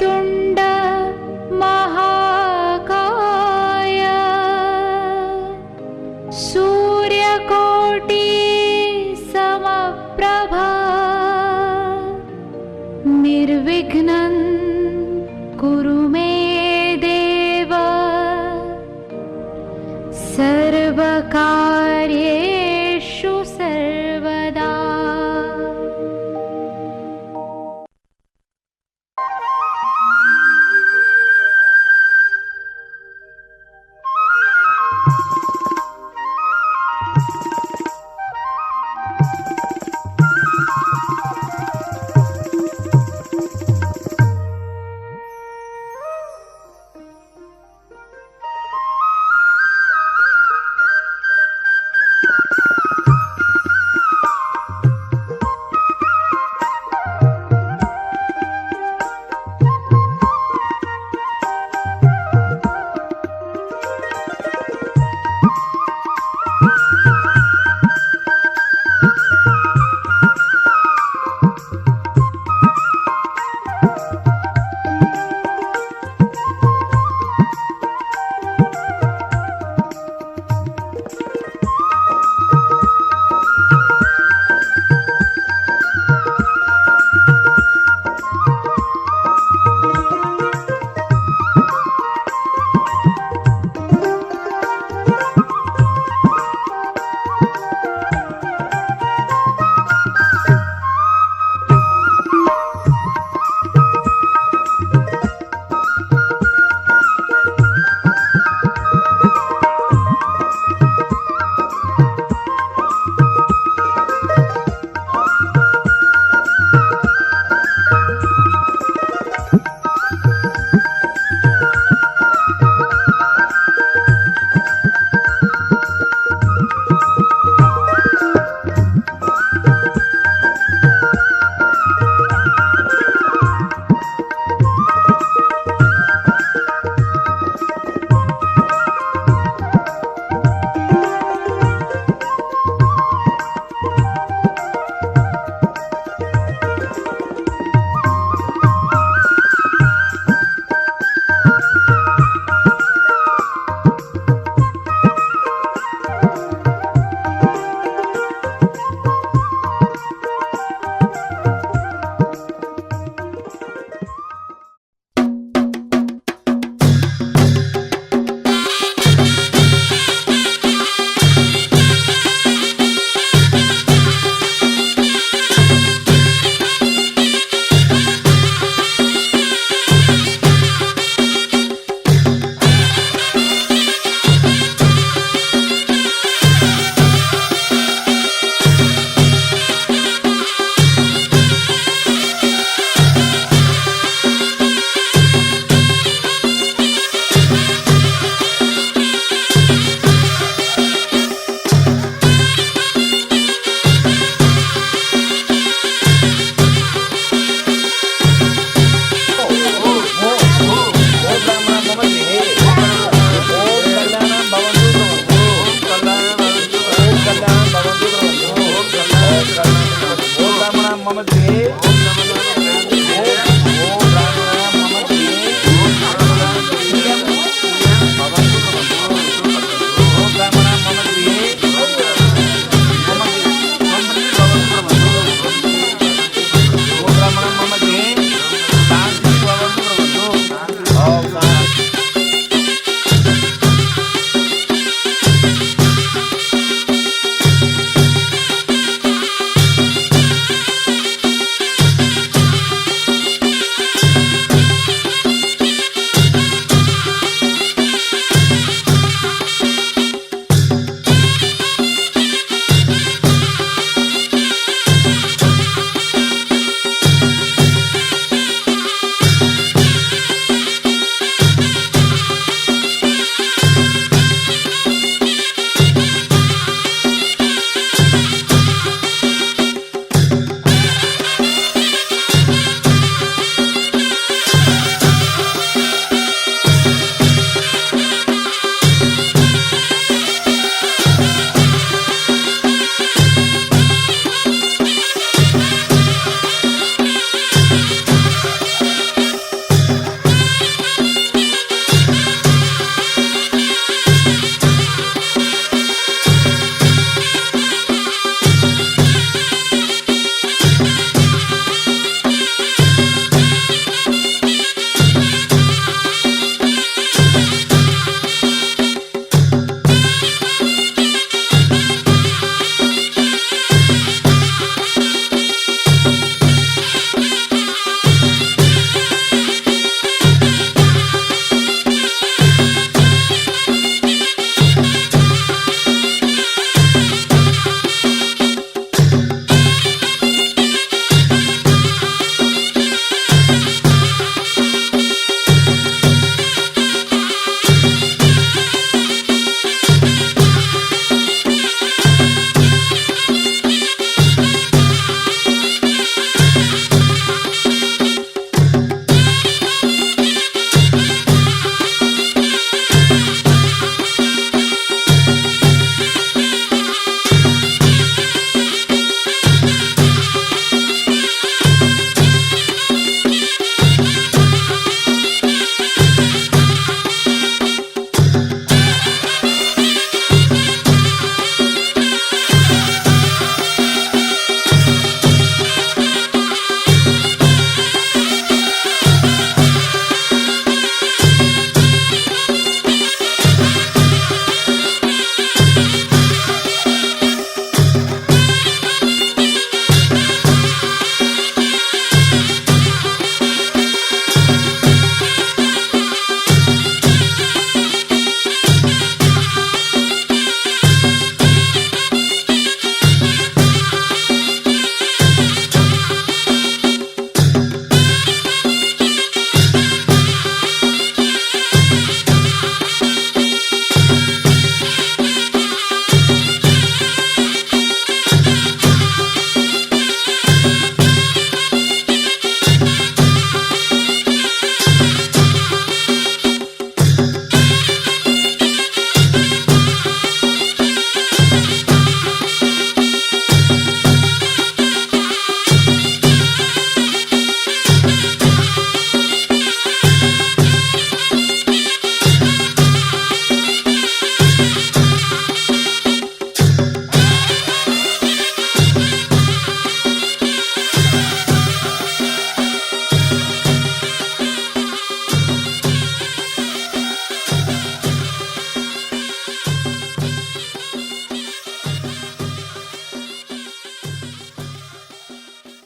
वक्रतुण्ड महाकाय सूर्यकोटि समप्रभा निर्विघ्नं कुरु मे देव सर्वकार्येषु सर्वदा।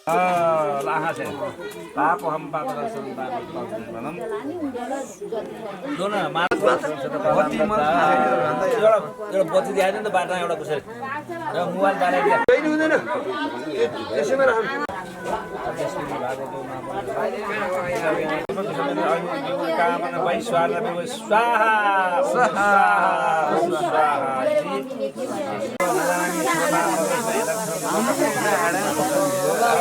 लाहा से पाप हम पाप दर्शन भनम दोन मार्च बत्ती एउटा बत्ती दिहाल्यो नि त बाटोमा एउटा कसरी र मोबाइल बालेको छैन हुँदैन त्यसैमा राख्नु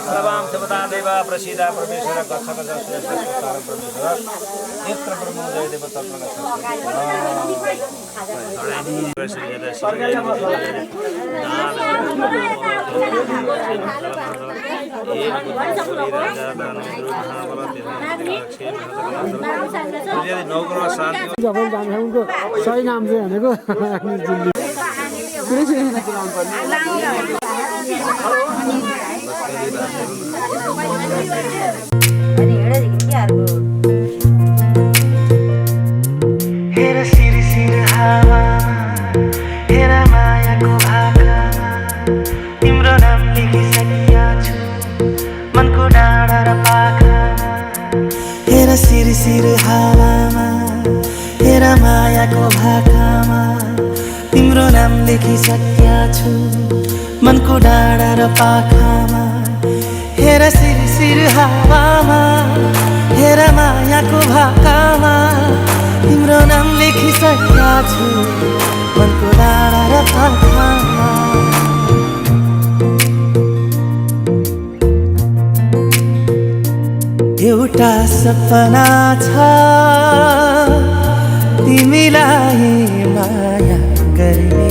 प्रभाम देवता देव प्रसिद्ध परमेश्वर गच्छ गच्छ श्रेष्ठ सुतार परमेश्वर नेत्र ब्रह्म जय देव तत्त्व उनको सही नाम चाहिँ भनेको हेर सिर सिर हावा हेर मायाको भाका तिम्रो नाम लेखिसकेका छु मनको डाँडा र पाखा हेर सिर सिर हावामा हेर मायाको भाकामा तिम्रो नाम लेखिसकेका छु मनको डाँडा र पाखामा हेर सिर सिर हावामा हेर मायाको भाकामा तिम्रो नाम लेखिसकेका छु मनको डाँडा र पाखामा एउटा सपना छ तिमीलाई माया गर्ने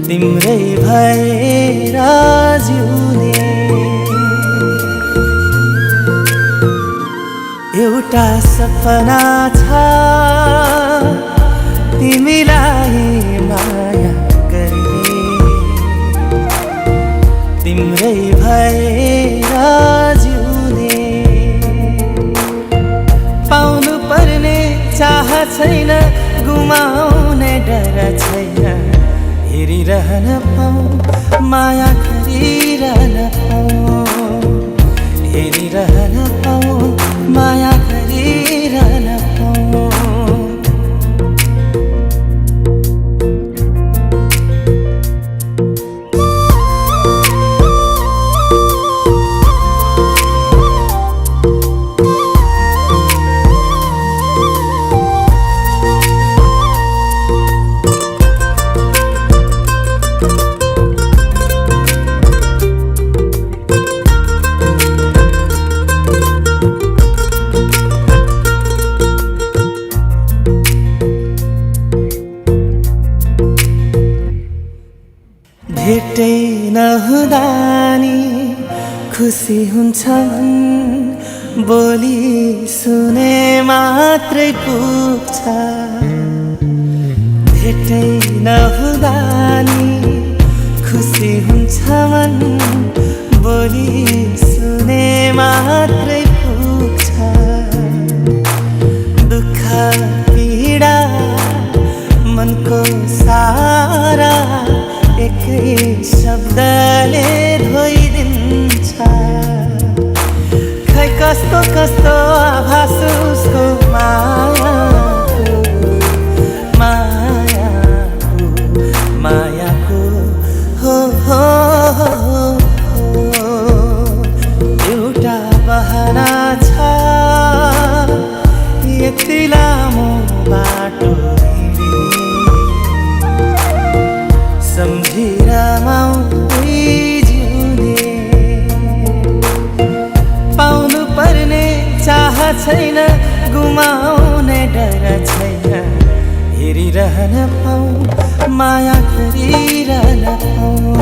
तिम्रै भएर जिउने एउटा सपना छ तिमीलाई माया गर्ने तिम्रै भएर जिउने पाउनु पर्ने चाह छैन गुमाउने डर छैन हेरिरहन पाऊँ माया गरिरहन पाऊँ हेरिरहन पाऊँ माया गरिरहन पाऊँ भेटै नहुँदा नि खुसी हुन्छ मन बोली सुने मात्रै पुग्छ भेटै नहुँदा नि खुसी हुन्छ मन बोली सुने मात्रै पुग्छ दुःख पीडा मनको सारा एकै शब्दले धोइदिन्छ खै कस्तो कस्तो आभास उसको मायाको मायाको मायाको हो हो एउटा बहाना छ यति लामो बाटो सम्झिर माउदै जिउने पाउनु पर्ने चाह छैन गुमाउने डर छैन हेरिरहन पाऊँ माया गरिरहन पाऊँ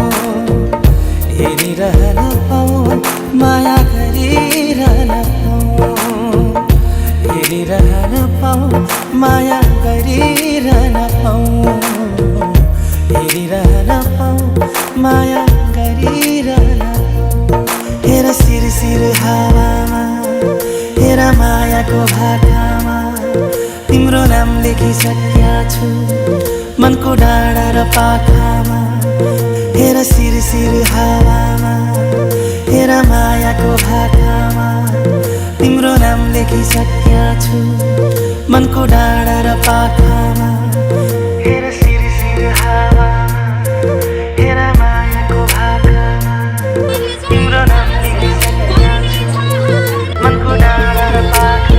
हेरिरहन पाऊँ माया गरिरहन पाऊँ हेरिरहन पाऊँ माया गरिरहन पाऊँ हेरिरहन पाऊँ माया गरिरहन हेर सिर सिर हावामा हेर मायाको भाकामा तिम्रो नाम लेखिसकेका छु मनको डाँडा र पाखामा हेर सिर हावामा हेर मायाको भाकामा तिम्रो नाम लेखिसकेका छु मनको डाँडा र पाखामा हेर सिर हावामा हेर मायाको भाकामा तिम्रो नाम लेखिसकेका छु मनको डाँडा र पाखामा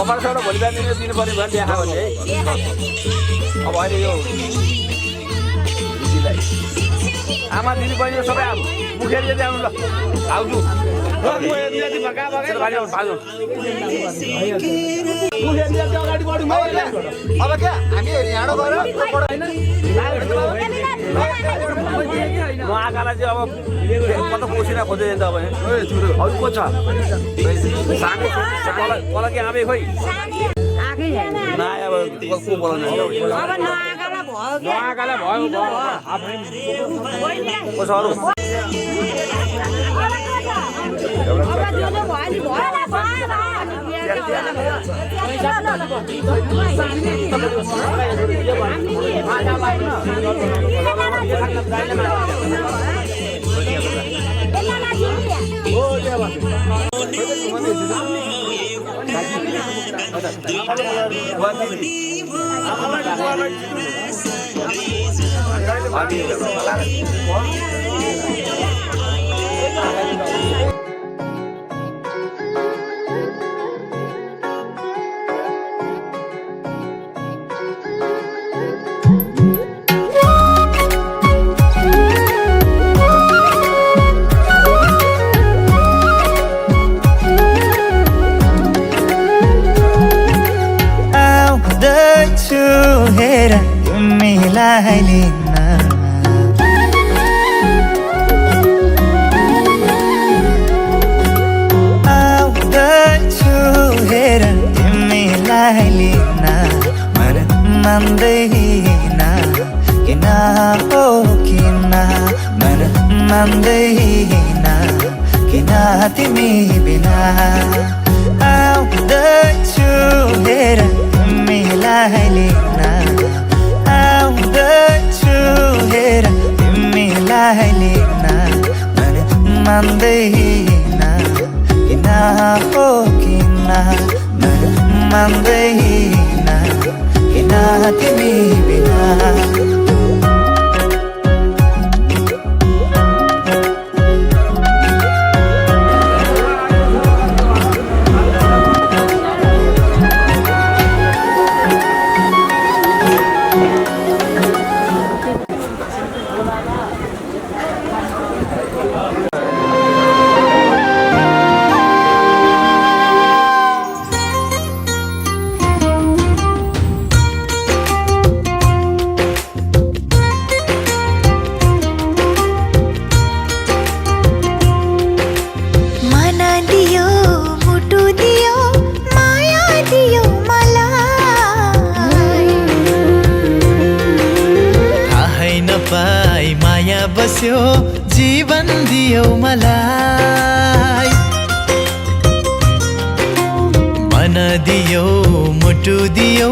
कपालबाट भोलि बिहान दिनु पर्ने भने देखा भने है अब अहिले यो आमा दिदी बहिनी सबै अब मुखेर चाहिँ आउनु ल आउँछु अब क्या हामी यहाँ गएर म आँखालाई चाहिँ अब कता पोसिना खोज्दै जान्छ अब अरू को छ सानो कला कि आँपै खोइ नआए अब को बोलाउनु नआँखालाई भयो कसो अरू हेर तिमीलाई लिन आउँदैछु हेर तिमीलाई लिन मन मान्दैन किन हो किन मन मान्दैन किन तिमी बिना आउँदैछु हेर तिमीलाई लिन आउँदैछु हेर तिमीलाई लिन मन मान्दैन किन हो किन मन मान्दैन किन तिमी बिना बस्यो जीवन दियो मलाई मन दियो मुटु दियो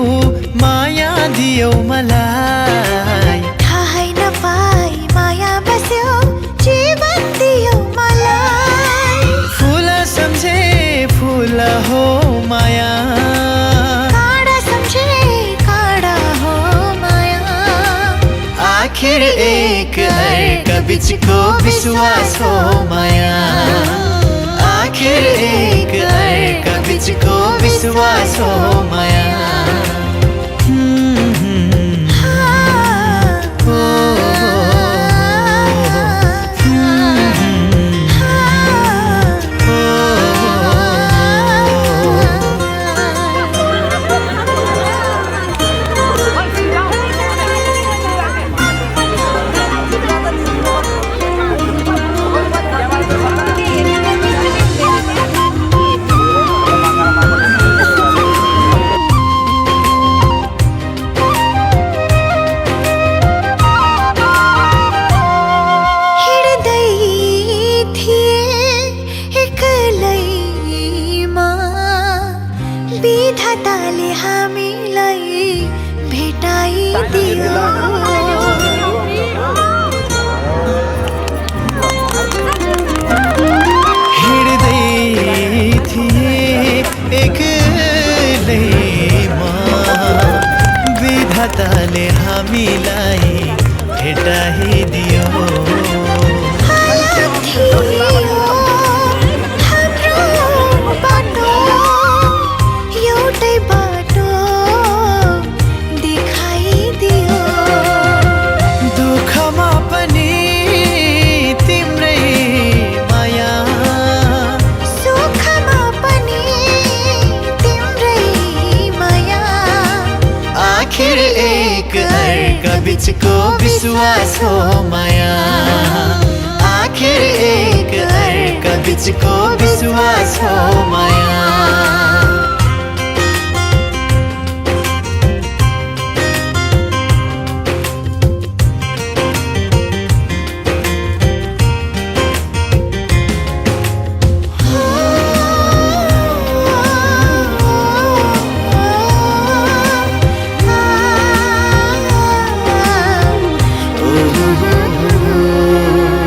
माया दियो मलाई थाहै नपाई माया बस्यो जीवन दियो मलाई फूल सम्झे फूल हो माया काँडा सम्झे काँडा हो माया आखिर एक अर्का बीचको विश्वास हो माया आखिर एक अर्का बीचको विश्वास हो माया हामीलाई भेटाइदियो अलग थियो हाम्रो बाटो एउटै बाटो देखाइदियो दुःखमा पनि तिम्रै माया सुखमा पनि तिम्रै माया आखिर एक अर्का बिचको विश्वास हो माया आखिर एक अर्का बिचको विश्वास हो माया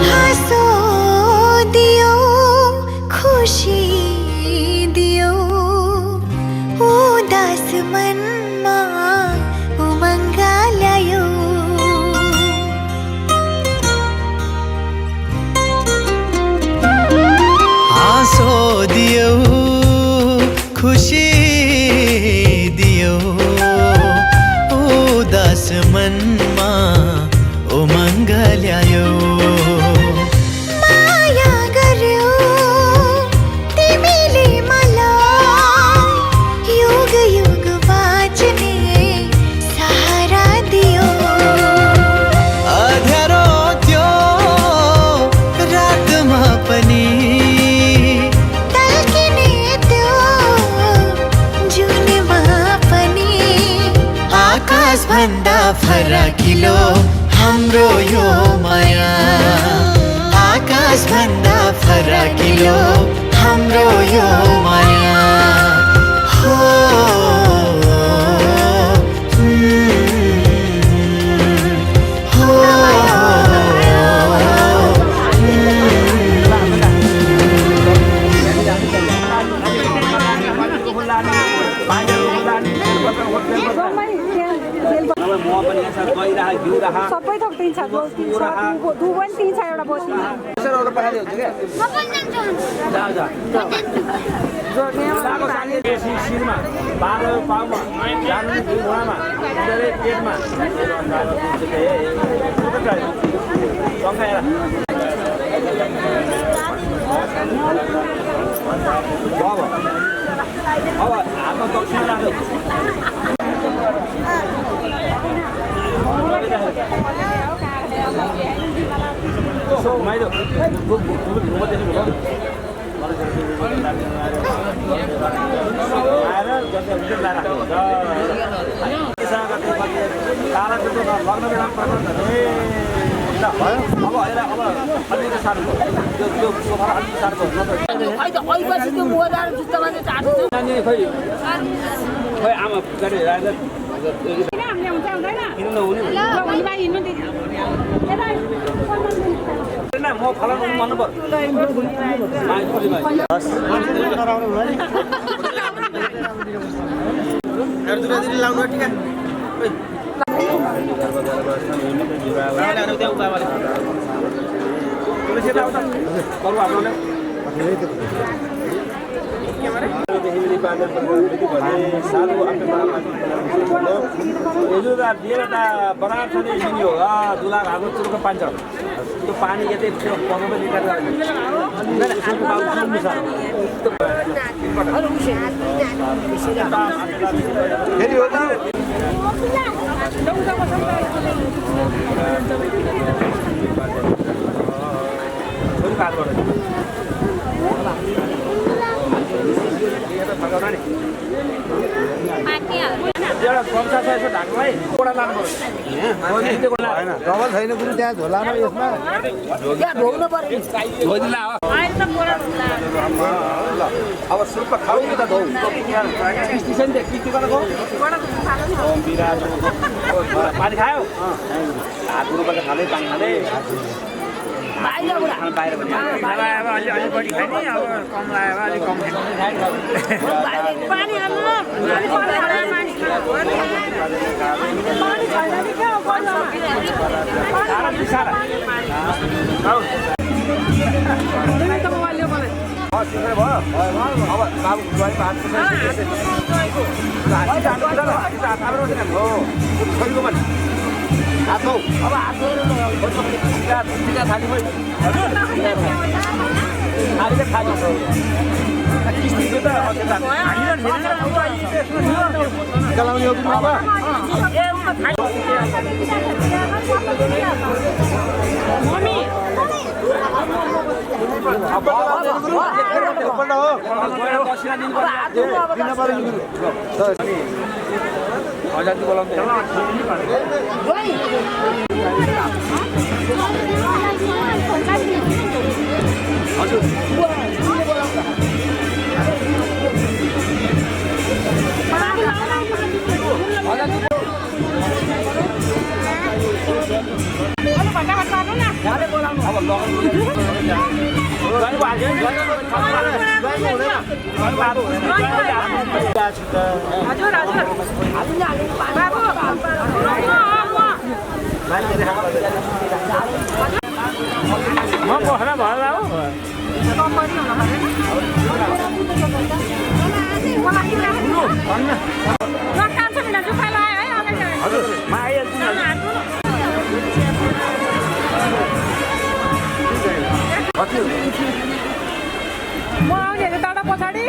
हाँसो दियो खुसी दियो उदास मनमा उमङ्ग ल्यायो हाँसो दियो खुसी दियो उदास मनमा उमङ्ग ल्यायो माया गर्यो तिमीले मलाई युग युग बाँच्ने सहारा दियो अँध्यारो त्यो रातमा पनि तल्किने त्यो जुनमा पनि आकाश भन्दा फराकिलो हाम्रो यो माया आकाश भन्दा फराकिलो हाम्रो यो माया हो सबै थोक दिन्छ धु पनि दिन्छ एउटा बस्नु शिरमा बाह्र पाउमा जानु घुँडामा पेटमा अब हातमा दक्षिण राख्यो माइलो खै आमा गाडी म फलानु भन्नु दुला हाम्रो चुरुको पान्छ त्यो पानी यतै पकाउनु निकाल फेरि हो एउटा गम्छा छ यसो ढाक्नुलाई कोडा लानु पर्यो डबल छैन कुरो त्यहाँ झोलामा यसमा अब सुप खाऊ नि त धौ किस्ती छ नि त किस्ती गरेको पानी खायो हात रुपैयाँ खाँदै पानी खाँदै बाहिर पनि अलि बढी खाने अब कम लाग्यो भने अलिक कम पानी हाल्नु न पानी छैन नि क्या म आउने दादा पछाडि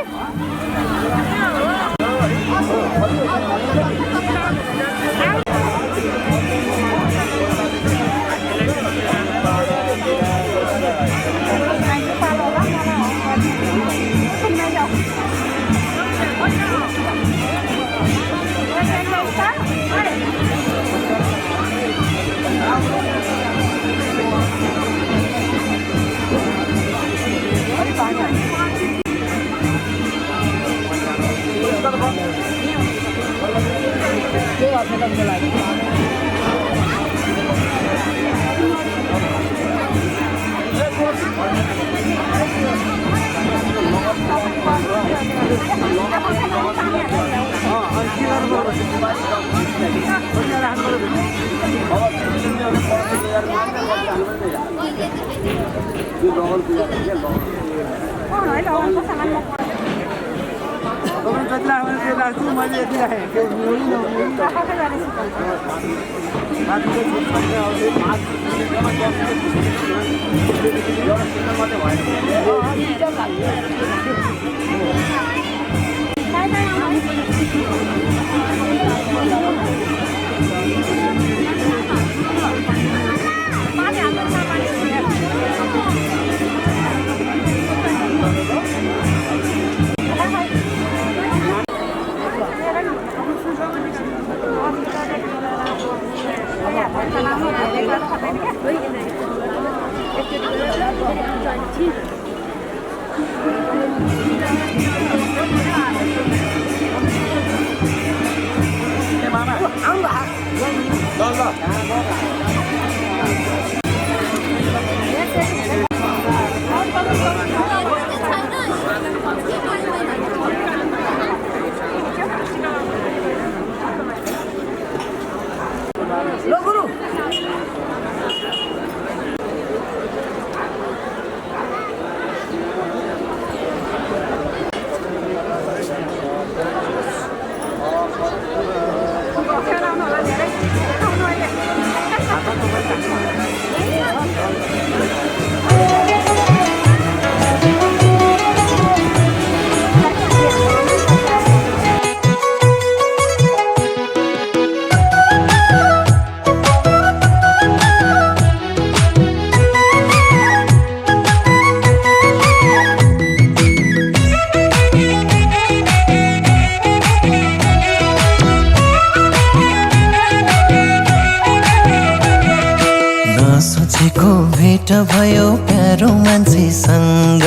भेट भयो प्यारो मान्छेसँग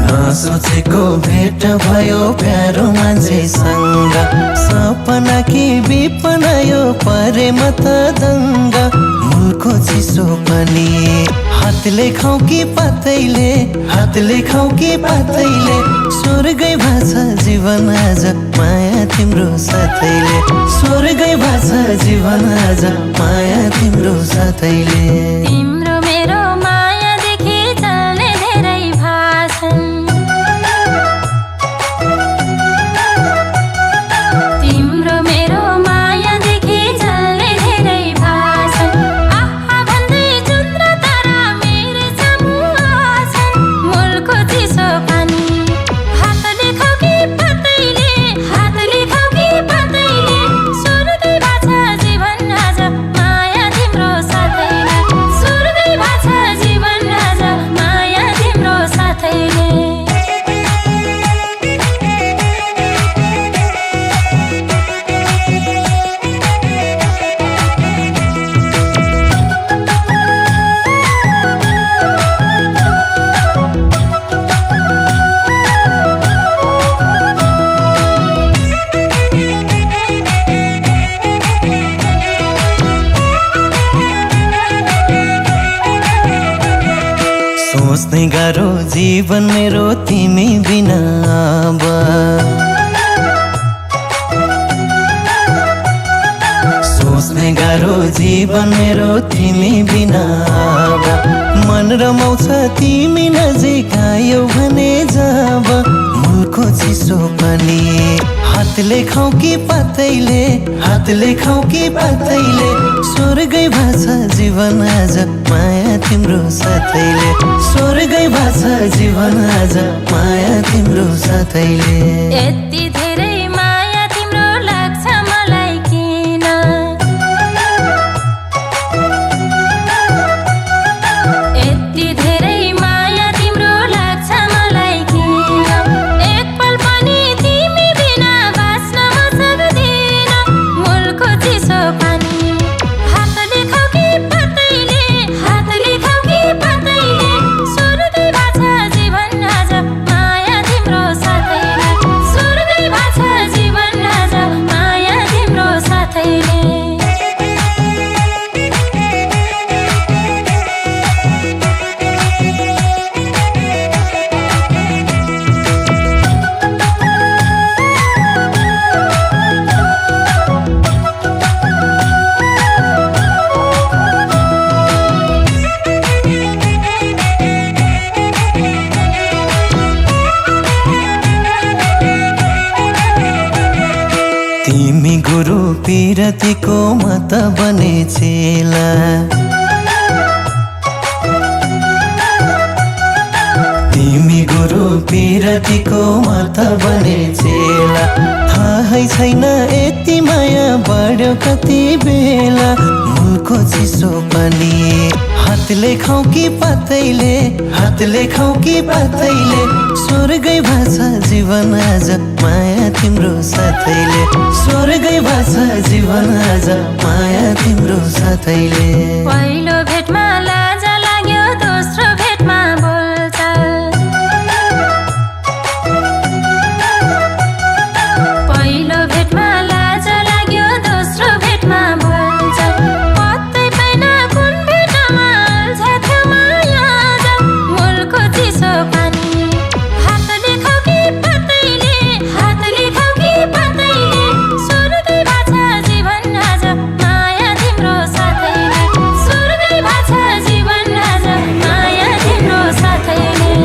नसोचेको भेट भयो प्यारो मान्छेसँग सपना कि विपना यो परे मत दङ्ग मुलको चिसो पनि हातले खाऊ कि पातैले हातले खाऊ कि पातैले स्वर्गै भाषा जीवन आज माया तिम्रो साथैले स्वर्गै भाषा जीवन आज माया तिम्रो साथैले तिम्रो मेरो माया देखि चल्ने धेरै भाषण तिम्रो मेरो माया देखि चल्ने धेरै भाषण आहा भन्दै चन्द्र तारा मेरो सामुआ छन् मुलको चिसो पानी हातले खाऊ कि पातैले हातले खाऊ कि पातैले स्वर्गै भाषा जीवन आज माया तिम्रो साथैले स्वर्गै भाषा जीवन आज माया तिम्रो साथैले सोच्नै गाह्रो जीवन मेरो तिमी बिना अब सोच्नै गाह्रो जीवन मेरो तिमी बिना अब मन रमाउँछ तिमी नजिक आयौ भने जब मुलको चिसो पनि हातले खाऊ कि पातैले हातले खाऊ कि पातैले स्वर्गै भाषा जीवन आज माया तिम्रो साथैले स्वर्गै भाषा जीवन आज माया तिम्रो साथैले यति धेरै माया तिम्रो लाग्छ मलाई किन यति धेरै माया तिम्रो लाग्छ मलाई किन एक पल पनि तिमी बिना बाँच्न म सक्दिन मुलको चिसो पानी हातले खाऊ कि पातैले हातले खाऊ कि पातैले स्वर्गै भाषा जीवन आज माया तिम्रो साथैले स्वर्गै भाषा जीवन आज माया तिम्रो साथैले तिमी गुरु पिरतीको मत बने चेला तिमी गुरु पिरतीको मत बने चेला थाहै छैन यति माया बढ्यो कति बेला मुलको चिसो पनि हातले खाऊ कि पातैले हातले खाऊ कि पातैले स्वर्गै भाषा जीवन आज माया तिम्रो साथैले स्वर्गै भाषा जीवन आज माया तिम्रो साथैले पहिलो भेटमा लाज लाग्यो दोस्रो भेटमा बोलचाल पहिलो भेटमा लाज लाग्यो दोस्रो भेटमा बोलचाल पत्तै पाइन कुन भेटमा अल्झ्यो माया जाऊ मुलको चिसो पानी हातले खाऊ कि पातैले हातले खाऊ कि पातैले स्वर्गै भाषा जीवन आज माया तिम्रो साथैले स्वर्गै भाषा जीवन आज माया तिम्रो साथैले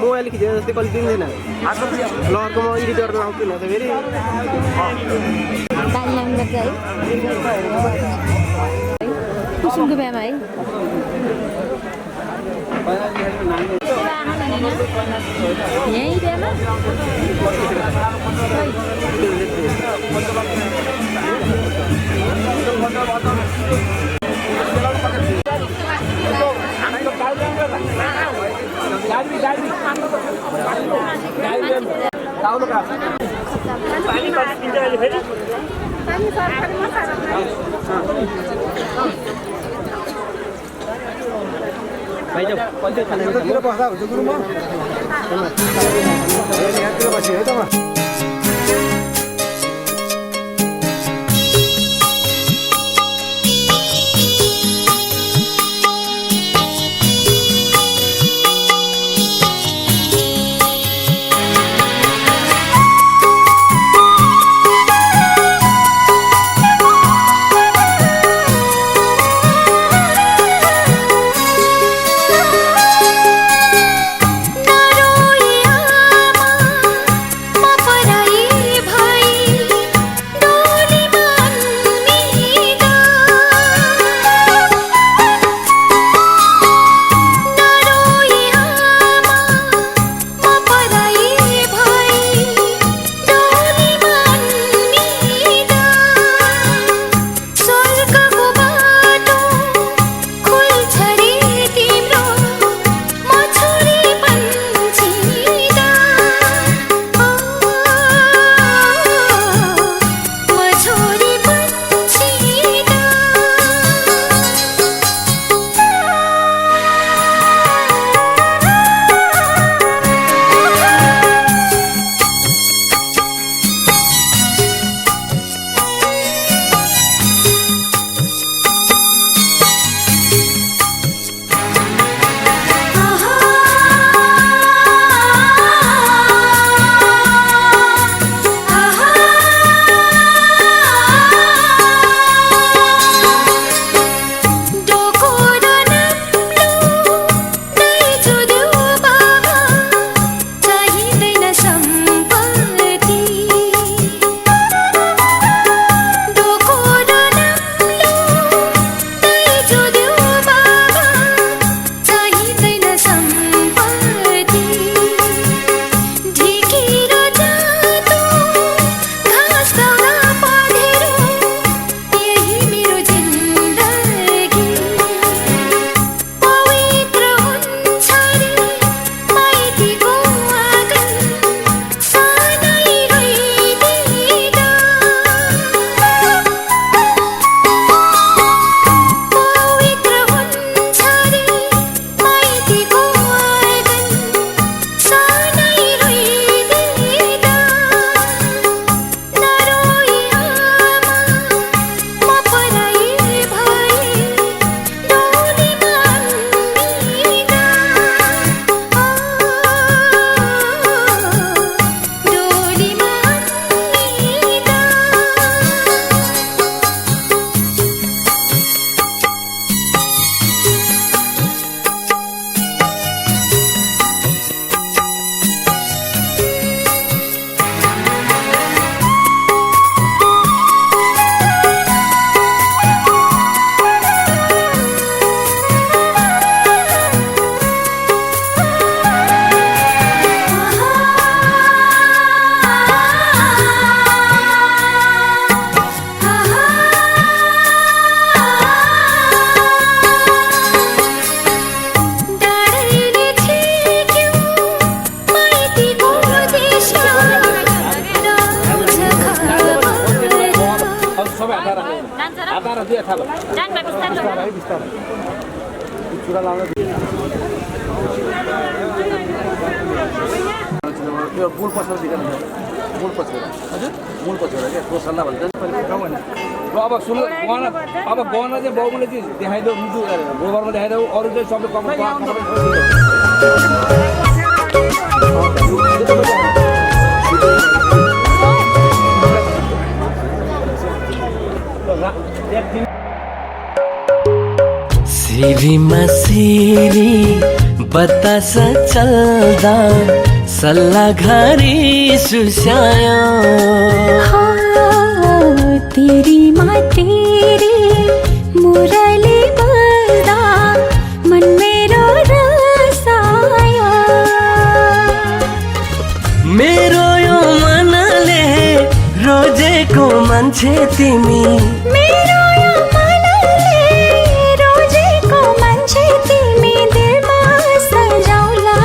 मोबाइल खिचेर जस्तै कहिले दिँदैन ल अर्कोमा एडिट गरेर आउँदैन त फेरि कुसुमको बिहामा है यही बिहामा भाइ जाऊ कहिले खाने यतातिर बस्दा हुन्छ गुरु म यहाँतिर बसेँ है त म मूल पछौडा दिएको मूल पछौडा हजुर मूल पछौडा के तो सल्लाह भन्छ र अब सुन्नु अब गहना चाहिँ बाउले चाहिँ देखाइदेऊ रुजु गोबरमा देखाइदेऊ अरू चाहिँ सबै सिरीमा सिरी बतासा चल्दा सल्लाह घरी सुस्यायो तेरी माँ तेरी मुरली बल्दा मन मेरो रसायो मेरो यो मनले रोजेको मान्छे तिमी मेरो यो मनले रोजेको मान्छे तिमी दिलमा सजाउला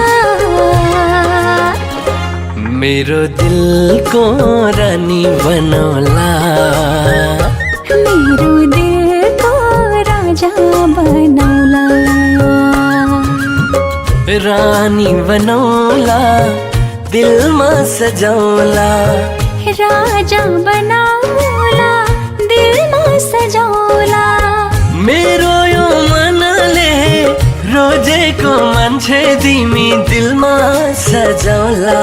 मेरो दिलको रानी बनौला मेरो दिलको राजा बनौला रानी बनौला दिलमा सजाउला राजा बनौला दिलमा सजाउला मेरो यो मनले रोजेको मान्छे तिमी दिलमा सजाउला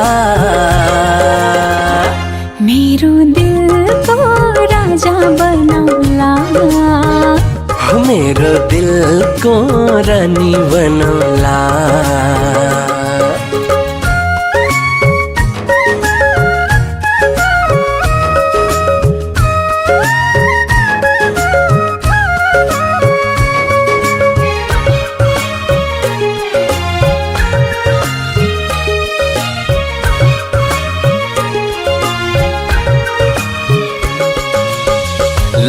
मेरो दिलको राजा बनौला मेरो दिलको रानी बनौला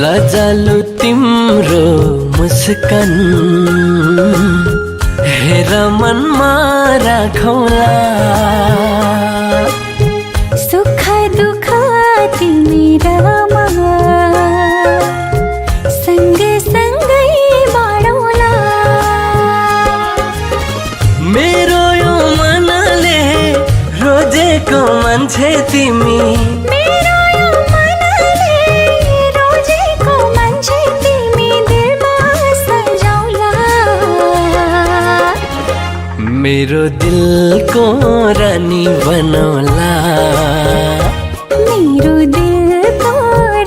लजालु तिम्रो मुस्कान हेर मनमा राखौला सुख दुःख तिमी र म सँगसँगै बाँडौला मेरो यो मनले रोजेको मान्छे तिमी मेरो यो मनले रोजेको मान्छे तिमी दिलमा सजाउला मेरो दिलको रानी बनौला मेरो दिलको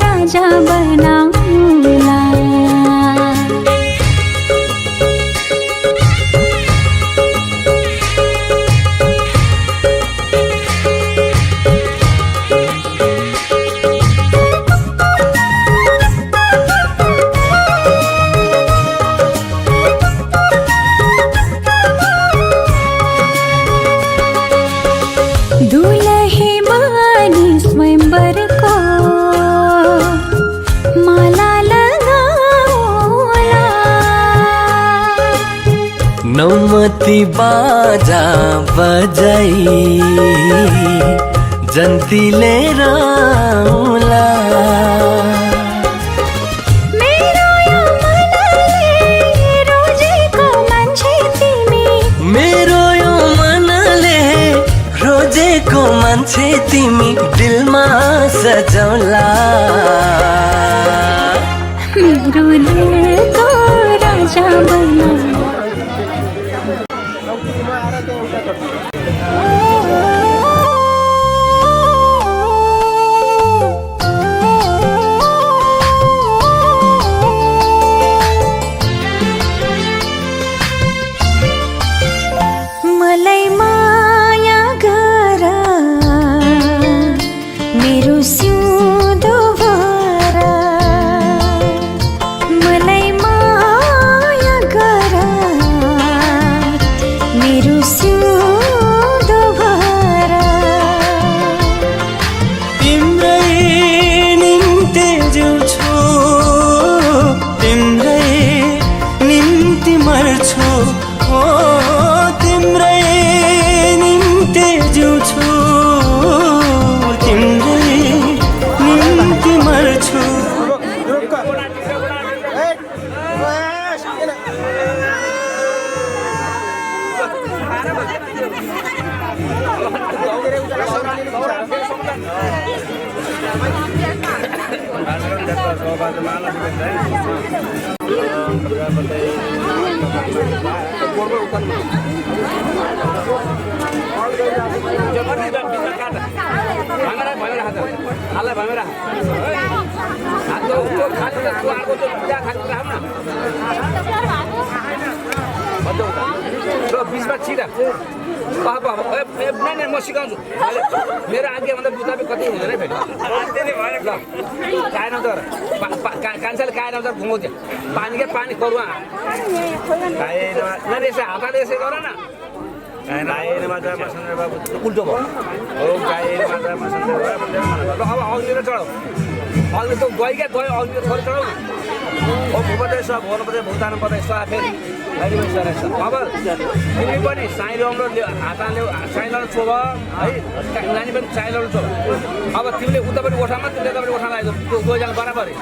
राजा बनौला दुलही बनी स्वयंवरको माला लगाउला नौमती बाजा बजाई जन्तीले राउला मेरो यो मनले रोजेको मान्छे तिमी मेरो यो मनले रोजेको मान्छे तिमी दिलमा सजाउला मेरो दिलको राजा बनौला मलाई माया गर मेरो सिउँदो भर मलाई माया गर मेरो सिउँदो भर तिम्रै निम्ति जिउँछु तिम्रै निम्ति मर्छु हो तिम्रै निम्ति जिउँछु तिम्रै निम्ति मर्छु बिचमा छिरा म सिकाउँछु मेरो आज्ञाभन्दा मुताबिक कति हुँदैन है फेरि ल काएन त कान्छाले काएन त घुमाउँछ पानी क्या पानी करुवा यसो हातले यसै गर न उल्टो भयो अब अग्निले चढाऊ अग्नि त गयो क्या गयो अग्नि थोरै चढाउ न भूपते स्व भुवनपते भूतानपते स्व फेरि अब तिमी पनि साई लाउनु हात हाल्यौ साई लाउनु चोभ है नानी पनि साई लाउनु चोभ अब तिमीले उतापट्टि ओठामा त्यतापट्टि ओठा लाग्यो त्यो दुईजना बराबरै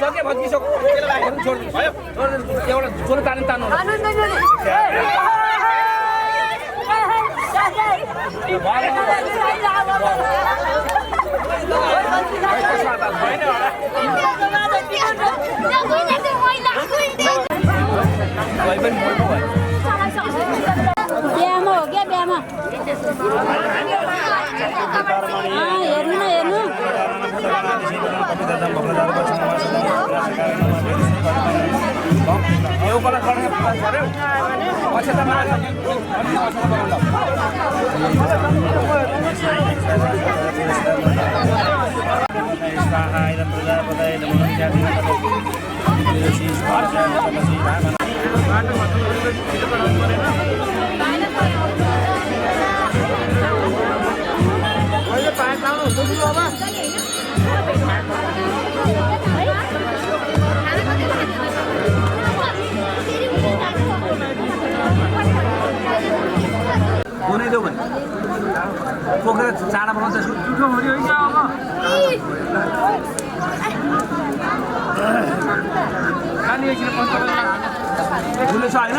जग्गा भत्किसक्यो छोड्नु भयो एउटा जोर तान्नु बिहामा हो क्या बिहामा हेर्नु न हेर्नु हुनै देऊ भने पोखरा चाँडा बनाउँछ जुठो मरि होइन अब खाली एकछिन ठुलो छ होइन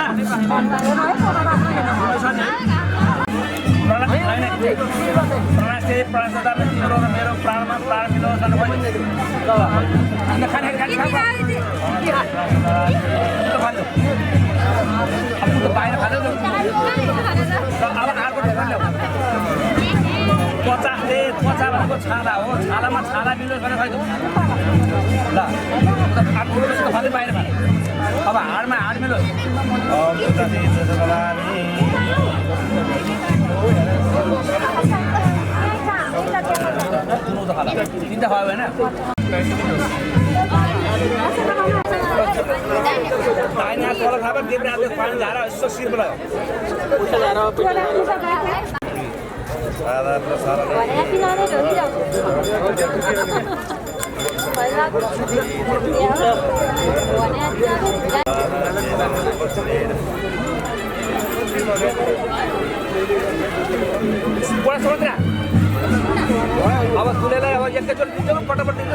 तिम्रो र मेरो प्राणमा प्राण मिलाउँछ बाहिर खानु अब अर्को पचासले पचा भनेको छाला हो छालामा छाला मिल्यो भने खाइदिउँ ल अर्को खाँदै बाहिर खानु अब हाडमा हाड मिल्यो तिनवटा खायो होइन दाहिने हात तल खाएर देब्रे हातले पानी झाएर यसो शिर लगायो अब तुलेलाई अब एकैचोटि दिन्छ पटपट दिन्छ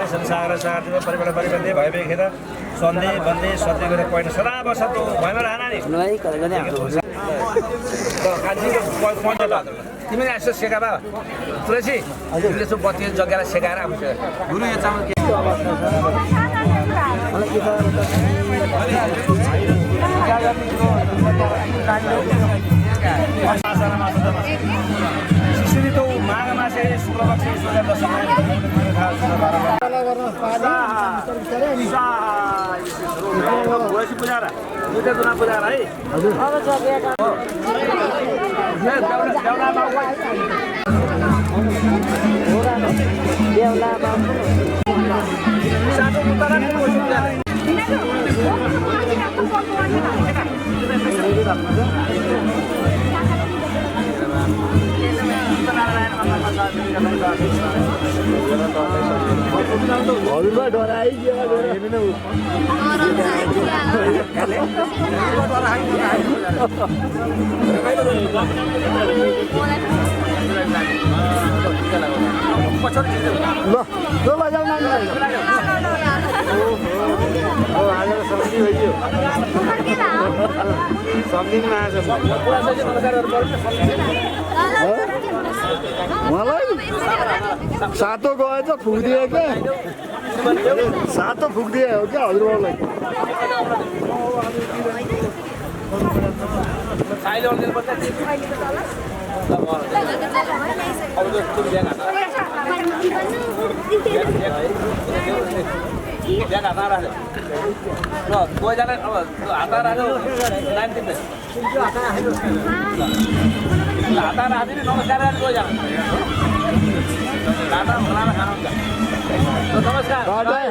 संसार साथी परिवार परिबन्धे भएखेर सन्धि बन्धे सधैँ गरेर पहिला सदा बसतो भएमा रहना नि तिमीले यसो सेकाबा तुलसी तिमीले यसो बत्ती जग्गालाई सेकाएर आउँछ गुरु यो चामल के शिशिरी तो माघ मासे शुक्लपक्ष ईश्वर दशमी पूजा दुईटा जुना पूजा है मलाई सातो गएछ फुक्दिए क्या सातो फुक्दिए हो क्या हजुरबाबुलाई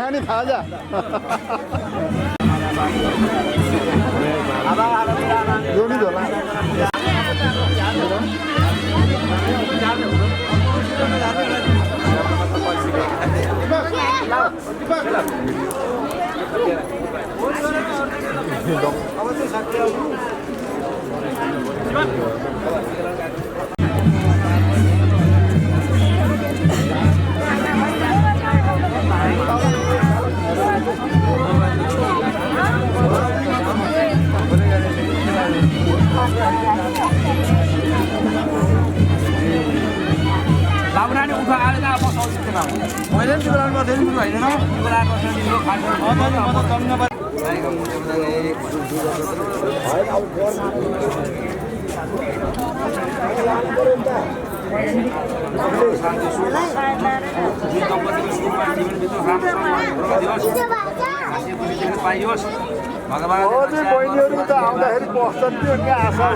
खाने खाजा जोडी होला लामरानी उठा आएर अब सौसिँदैन मैले पनि तिमीलाई मात्रै पनि होइन पाइयोस् भगवान् बहिनीहरू त आउँदाखेरि बस्छन् त्यो क्या आशा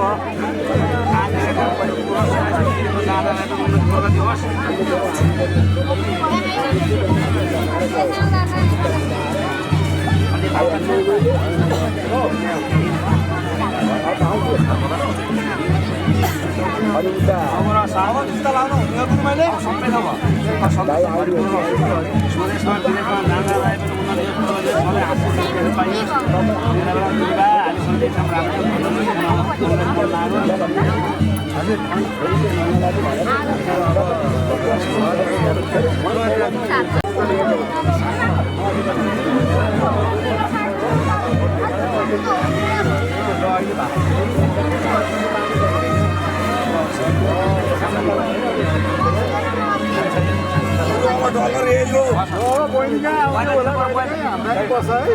जुत्ता लाउनु हुने मैले सबै त स्वदेशमा विदेशमा जाँदा डलर एज हो बहिनी कहाँ आउने होला हामीलाई बस्छ है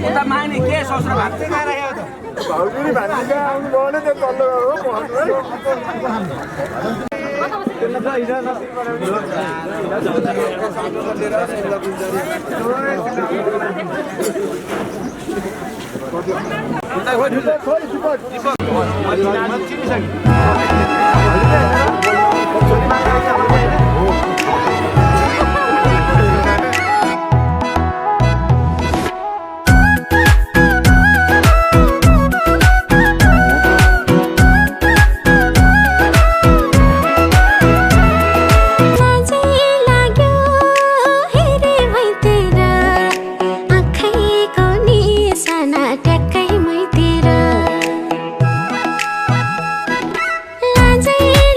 उता माग्ने के सोच्नु भएको चाहिँ गएर आयो त भाउजूले भान्जी कहाँ आउनु भयो भने त्यो तल्लो घर हो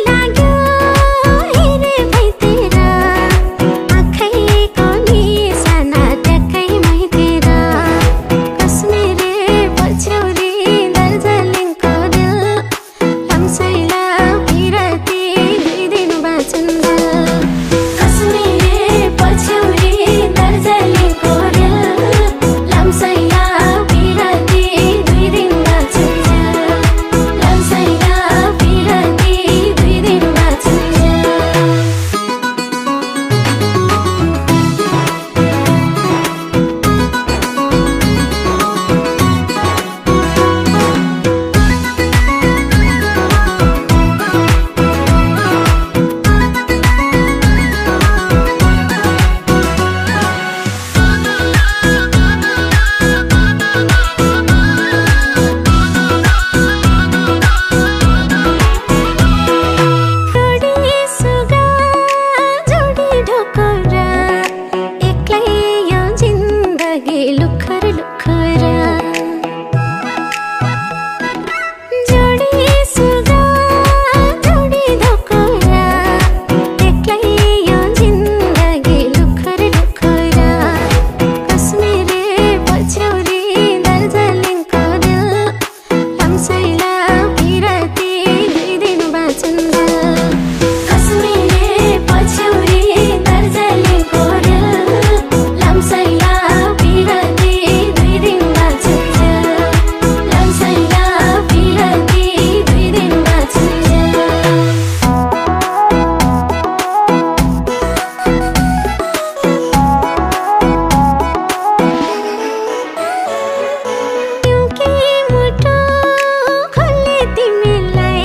लाग्यो लुखर लुखरा जोडी सुगा जोडी धोकरा एक्लै यो जिन्दगी लुखर लुखरा कसमे रे पछ्यौरी दार्जिलिङको दिल लम्साइला पिराती 2 दिन बाँचन्दा कसमे रे पछ्यौरी दार्जिलिङको दिल लम्साइला पिराती 2 दिन बाँचन्दा लम्साइला पिराती 2 दिन बाँचन्दा एउटै मुटु खोले तिमीलाई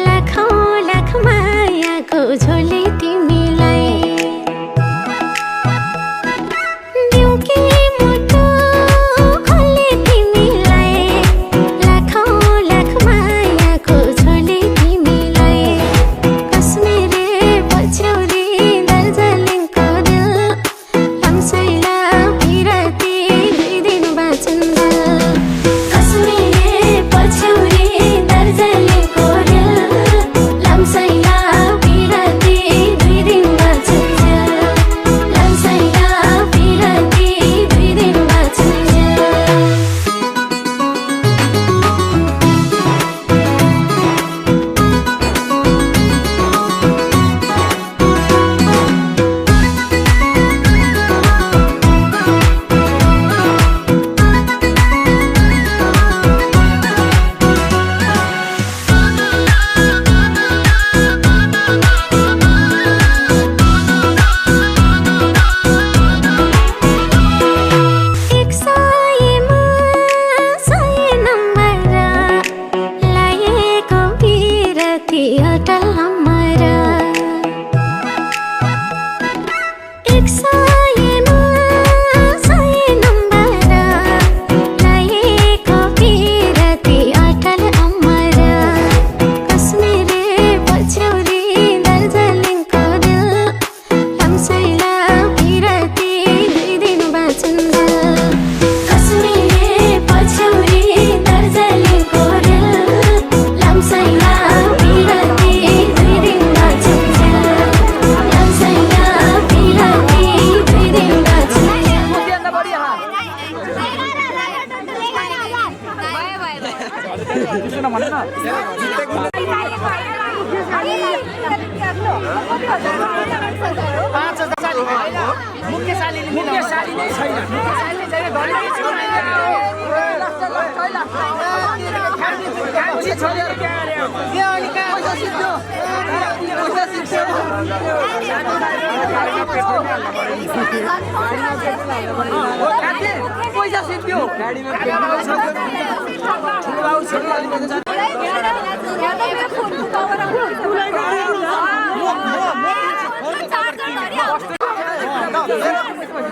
लाखौँ लाख मायाको झोले तिमीलाई एउटै मुटु खोले तिमीलाई लाखौँ लाख मायाको झोले तिमीलाई कसमे रे पछ्यौरी दार्जिलिङको दिल लम्साइला पिराती 2 दिन बाँचन्दा कसमे रे पछ्यौरी दार्जिलिङको दिल लम्साइला पिराती 2 दिन बाँचन्दा लम्साइला पिराती 2 दिन बाँचन्दा एक सयमा 100 नम्बरा लाएको पिराती अटल हमारा एक सयमा 100 नम्बरा लाएको पिराती अटल हमारा कसमे रे पछ्यौरी दार्जिलिङको दिल लम्साइला पिराती 2 दिन बाँचन्दा कसमे रे पछ्यौरी दार्जिलिङको दिल लम्साइला पिराती 2 दिन बाँचन्दा लम्साइला पिराती 2 दिन बाँचन्दा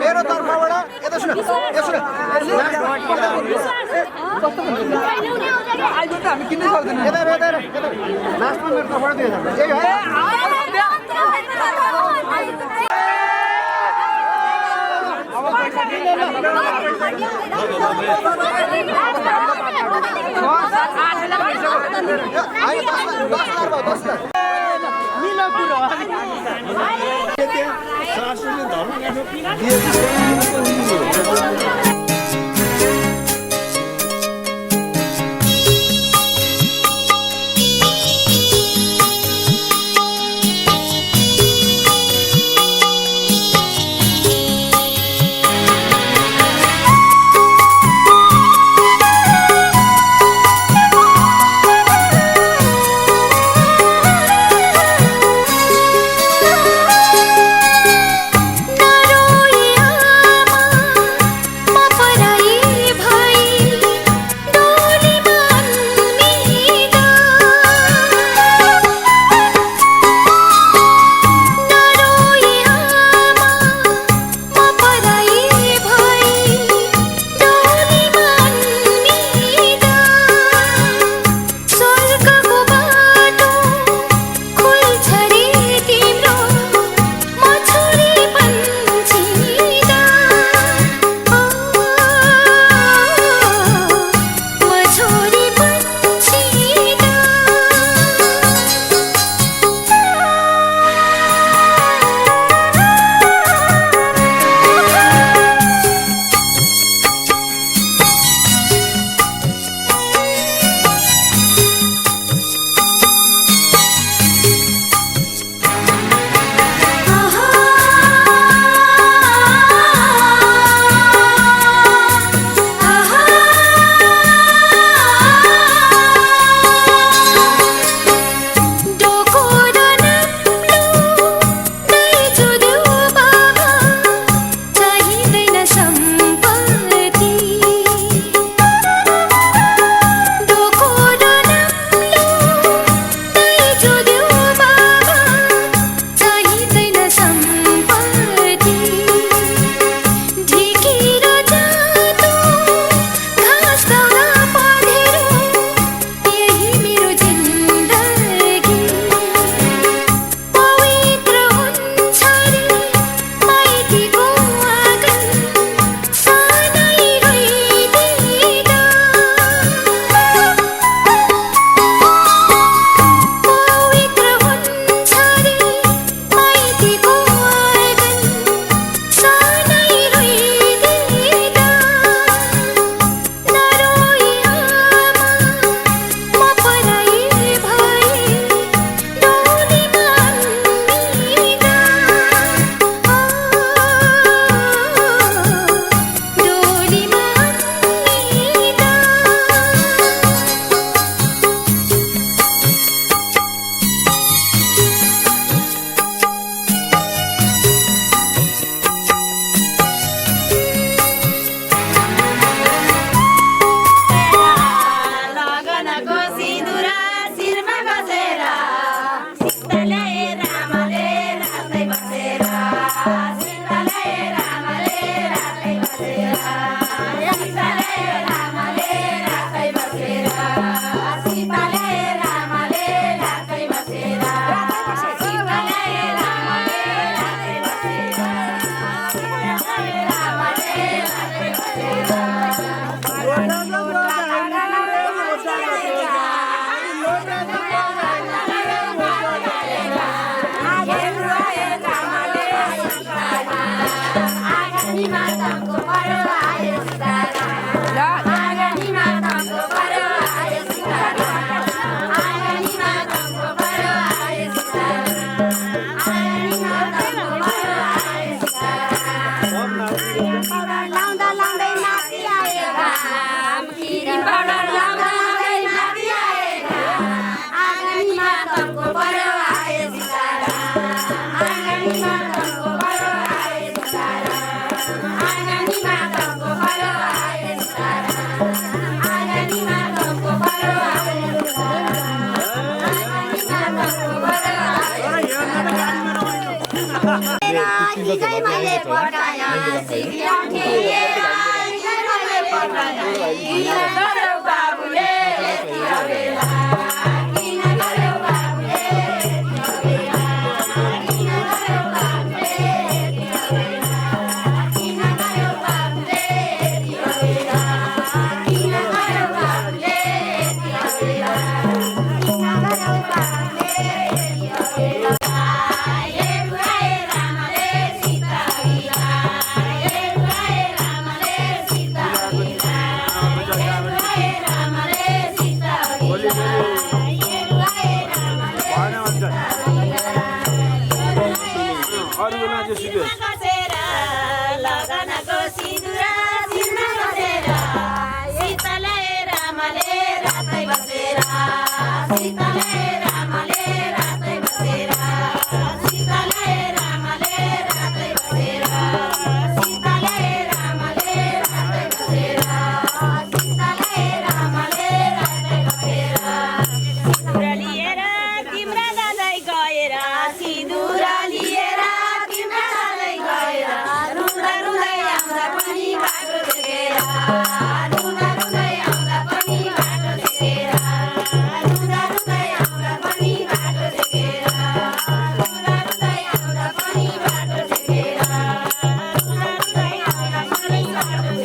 मेरो तर्फबाट यता सुन हामी किन्नै सक्दैन लास्टमा मेरो तर्फबाट 2000 आँगनीमा तमको परो आयो सीताराम आँगनीमा तमको परो आयो सीताराम आँगनीमा तमको परो आयो सीताराम आँगनीमा तमको परो आयो सीताराम लाउँदा लाउँदै माथि आयो घाम क्रिम पाउडर लाउँदा लाउँदै माथि आयो घाम आँगनीमा तमको परो आयो सीताराम आँगनीमा तमको परो आयो सीताराम आँगनीमा तमको परो आयो सीताराम आँगनीमा तमको परो आयो सिकाइ मैले पकाया सिकाउँथे सिकाइ मैले पकाया किन गर्यौ बाबुले त्यो बेला किन गर्यौ बाबुले त्यो बेला किन गर्यौ बाबुले त्यो बेला किन गर्यौ बाबुले त्यो बेला किन गर्यौ बाबुले त्यो बेला किन गर्यौ बाबुले त्यो बेला लगनको सिन्दुरा सिरमा बसेर सीताले रामले रातै बसेर सीताले रामले रातै बसेर सीताले रामले रातै बसेर सीताले रामले रातै बसेर सीताले रामले रातै बसेर सिन्दुरा लिएर तिम्रा दादै गएर सिन्दुरा लिएर तिम्रा दादै गएर रुँदा रुँदै आउँदा पनि बाटो देखेर रुँदा रुँदै आउँदा पनि बाटो देखेर रुँदा रुँदै आउँदा पनि बाटो देखेर रुँदा रुँदै आउँदा पनि बाटो देखेर रुँदा रुँदै आउँदा पनि बाटो देखेर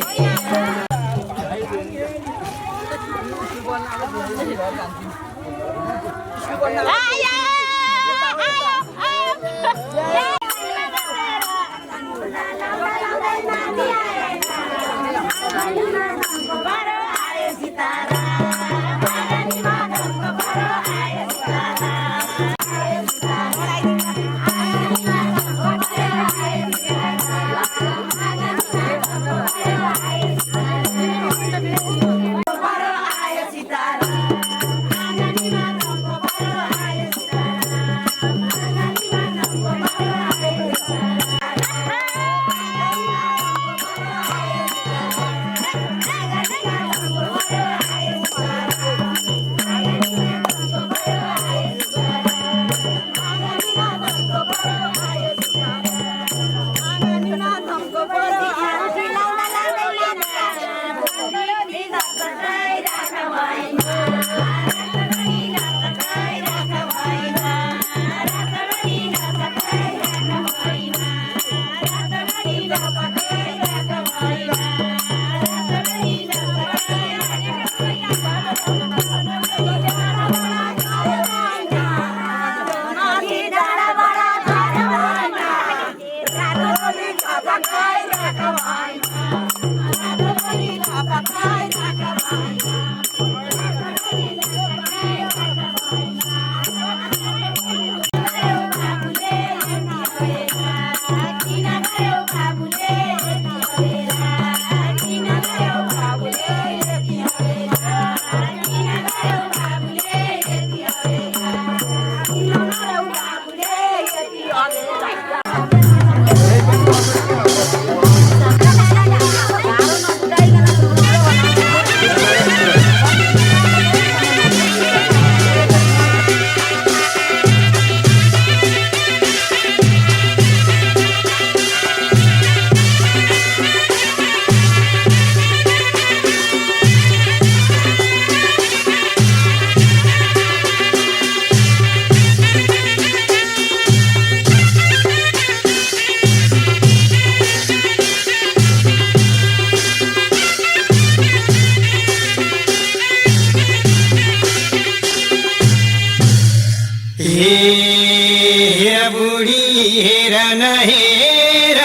बुढी हेर न हेर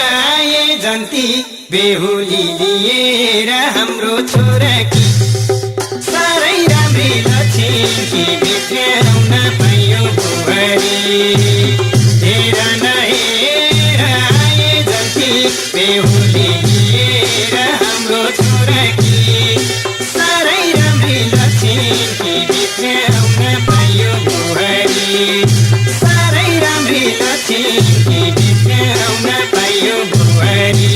ये जन्ती बेहुली लिएर हाम्रो छोराकी साह्रै राम्री लक्ष्मी भित्र्याउन पाइयो बुहारी हेर न हेर आए जति बेहुली लिएर हाम्रो छोराकी साह्रै राम्री लक्ष्मी भित्र्याउन पाइयो बुहारी साह्रै राम्री लक्ष्मी भित्र्याउन पाइयो बुहारी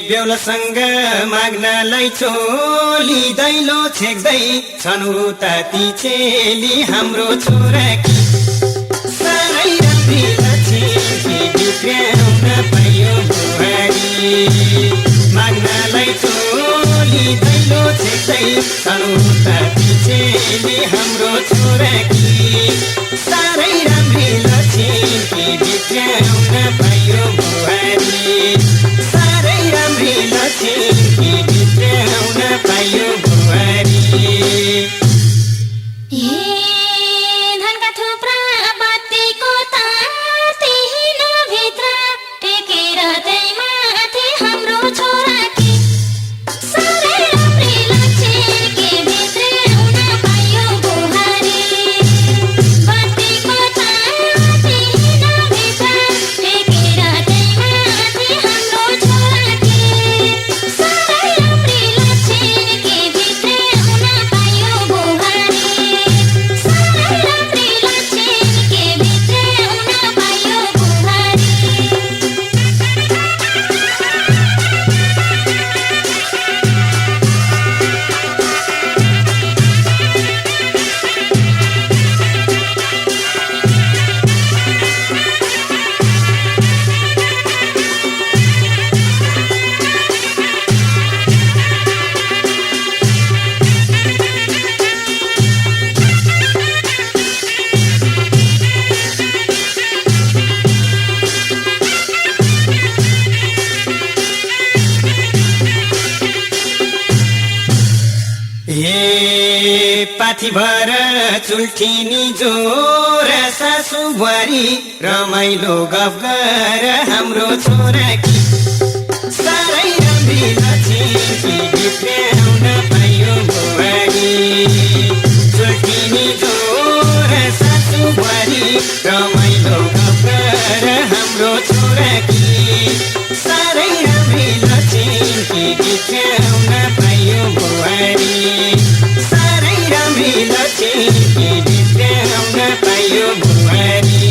बेहुलासँग माग्नलाई चोली दैलो छेक्दै छन् उता ती चेली हाम्रो छोराकी साह्रै राम्री लक्ष्मी भित्र्याउन पाइयो बुहारी माग्नलाई चोली दैलो छेक्दै छन् उता ती चेली हाम्रो छोराकी साह्रै राम्री लक्ष्मी भित्र्याउन पाइयो बुहारी साह्रै राम्री लक्ष्मी भित्र्याउन पाइयो बुहारी पाथी भर चुल्ठिनी जोर सासु बुहारी रमाइलो गफ गर हाम्रो छोराकी साह्रै राम्री लक्ष्मी भित्र्याउन पाइयो बुहारी चुल्ठिनी जोर सासु बुहारी रमाइलो गफ गर हाम्रो छोराकी साह्रै राम्री लक्ष्मी भित्र्याउन पाइयो बुहारी साह्रै राम्री लक्ष्मी भित्र्याउन पाइयो बुहारी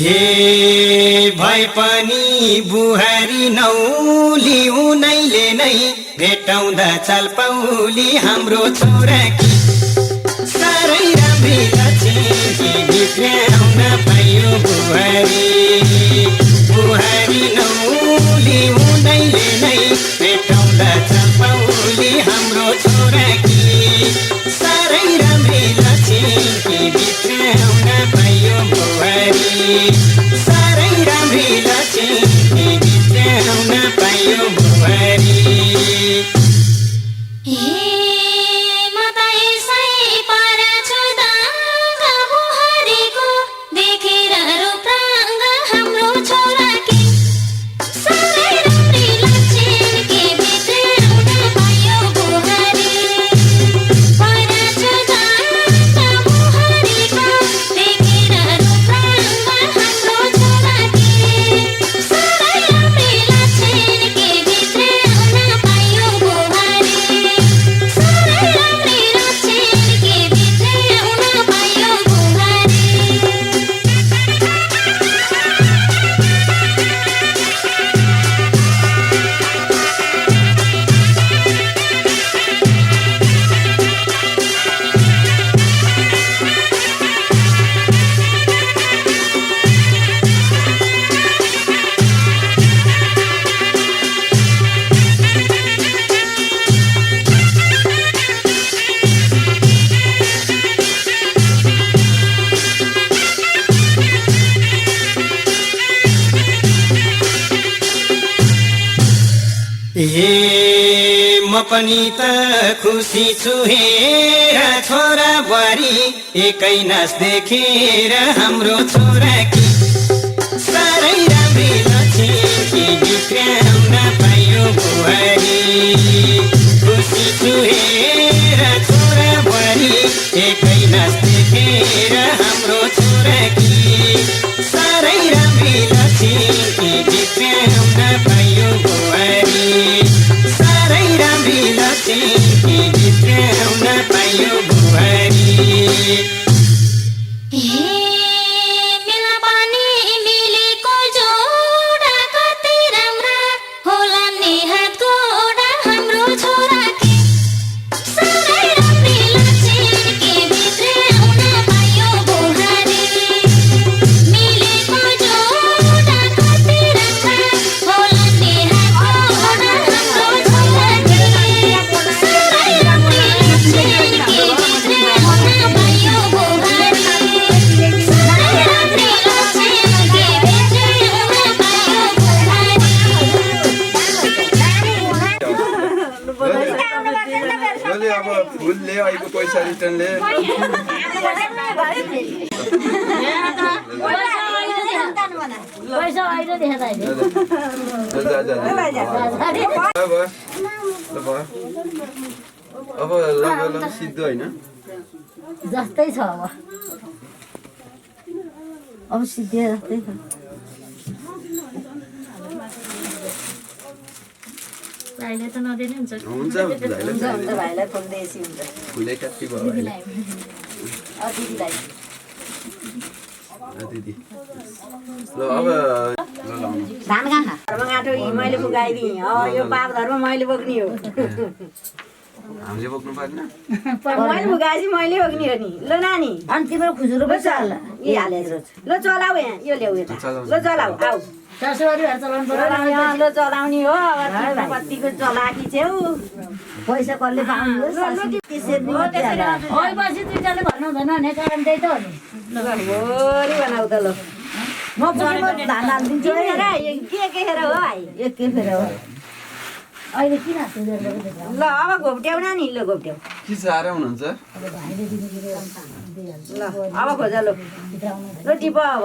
हे भए पनि बुहारी नौली उनैले नै भेटाउँदा चाल पाउली हाम्रो छोराकी साह्रै राम्री लक्ष्मी भित्र्याउन पाइयो बुहारी नौली उनैले नै भेटाउँदा चाल पाउली हाम्रो छोराकी साह्रै राम्री लक्ष्मी भित्र्याउन पाइयो साह्रै राम्री लक्ष्मी भित्र्याउन पाइयो बुहारी म पनि त खुसी छु हेर छोरा बुहारी एकै नाच देखेर हाम्रो छोराकी साह्रै राम्री लक्ष्मी भित्र्याउन पाइयो बुहारी खुसी छु हेर छोरा बुहारी एकै नाच देखेर हाम्रो छोराकी साह्रै राम्री लक्ष्मी भित्र्याउन पाइयो बुहारी साह्रै राम्री लक्ष्मी भित्र्याउन पाइयो बुहारी फुलले अहिलेको पैसा रिटर्नले अब लगेर सिद्धो होइन जस्तै छ अब सिद्धि जस्तै छ भाइले त नदिने हुन्छ भाइलाई फुल बेसी हुन्छ फुलै कति भयो दिदी ल अब धान कहाँ घरमा गाँठो मैले पुगाइदिएँ यो पाप धर्म मैले बोक्ने हो हामीले बोक्नु पर्दैन मैले पुगाएपछि मैले बोक्ने हो नि ल नानी अनि तिम्रो खुजुरो पो चल यी हालेर ल चलाऊ यहाँ यो ल्याऊ यता ल चलाऊ आऊ ससुरालीहरू चलाउनु पर्यो ल चलाउने हो अब कतिको चलाकी छेउ पैसा कसले पाउनु पछि दुईटाले भन्नु हुँदैन भने कारण त्यही त हो नि भोलि बनाऊ त ल म धान हालिदिन्छु के खेर हो भाइ एक के फेर हो अहिले किन ल अब घोप्ट्याउ नि ल घोप्ट्याउ के साह्रो हुनुहुन्छ ल अब खोज ल ल टिप अब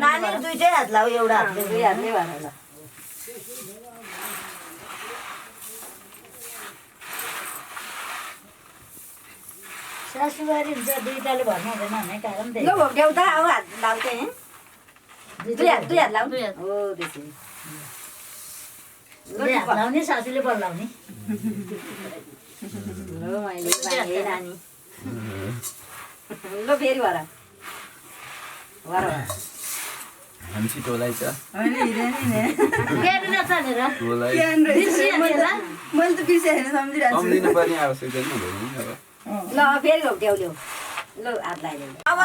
नानी दुइटै हात लाऊ एउटा हातले दुई हातले भएर ल सासुबारी हुन्छ दुईटाले भन्नु हुँदैन भने कारण त्यही ल घोप्ट्याउ त अब हात लाउ चाहिँ दुई हात लाउ हो त्यसरी हात लाउने सासूले बल लाउने ल मैले पाएँ नानी ल फेरि भर हामी छिटोलाई छ फेरि नचलेर मैले त बिर्सेर सम्झिरहेको सम्झिनु पर्ने आवश्यकता नि अब ल फेरि घोक्ट्याउ ल्याउ ल हात लगाइदेऊ अब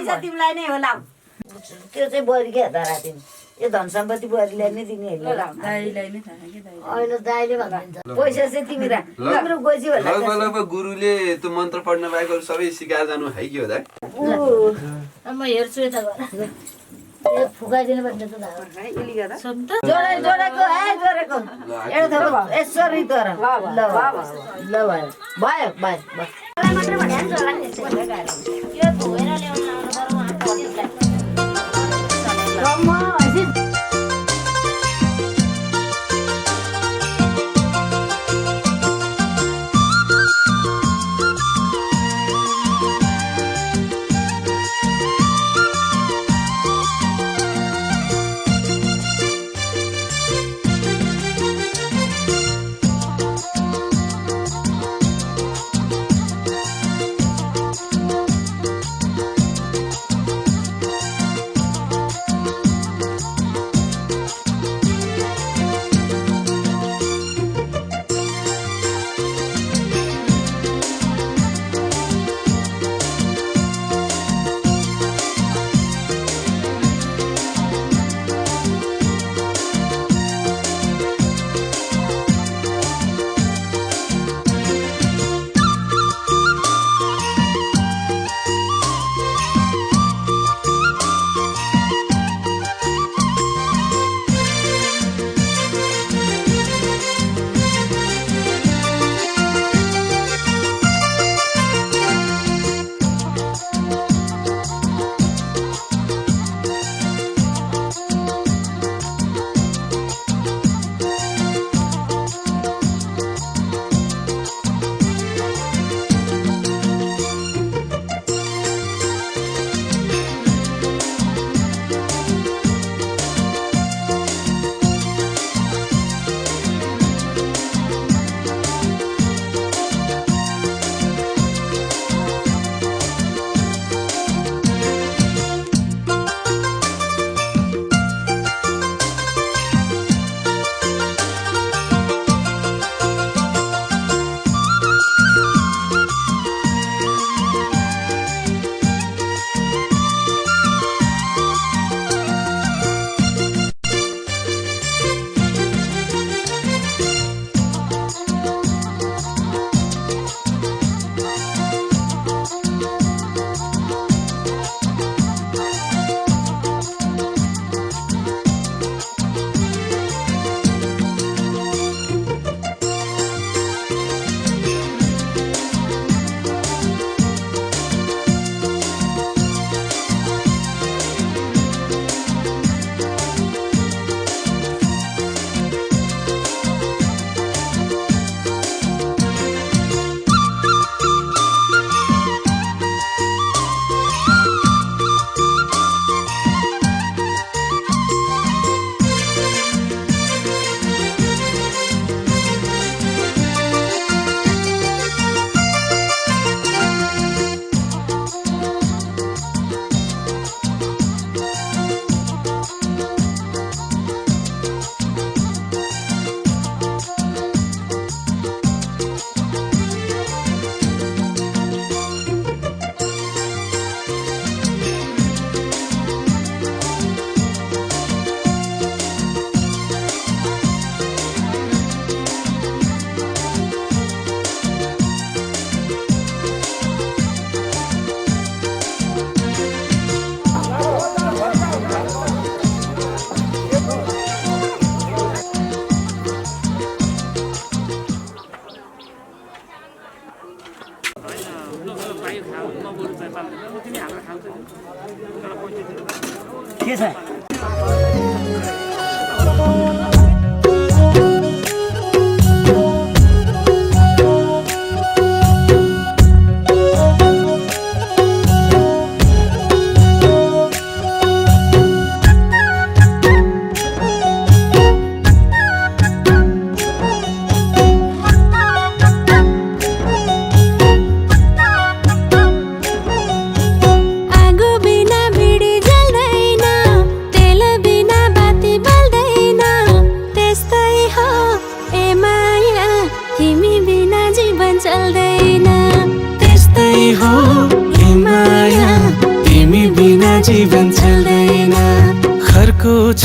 चाहिँ तिमीलाई नै होला त्यो चाहिँ बुहारी के धरा तिमी यो धन सम्पत्ति बुहारीलाई नै दिने होइन दाइले भनिदिन्छ पैसा चाहिँ तिमी राख तिम्रो गोजी होला लगभग गुरुले त्यो मन्त्र पढ्न बाहेक सबै सिकाएर जानु है के हो त म हेर्छु यता यो फुकाइदिनु पर्ने त जोडेको है जोडेको एउटा थोक यसरी तर ल भयो भयो मात्रै भने यो धोएर ल्याउनु के छ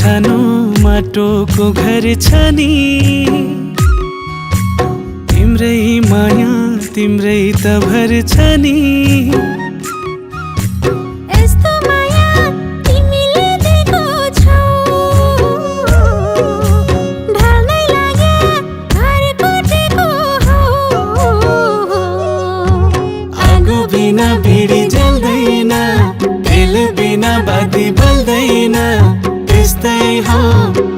सानो माटोको घर छ नि तिम्रै माया तिम्रै त भर छ नि यस्तो माया तिमीले दिएको छौ ढल्नै लाग्या घर कोटेको हौ आगो बिना भिडी जल्दैन तेल बिना बाती बल्दैन त्यस्तै हो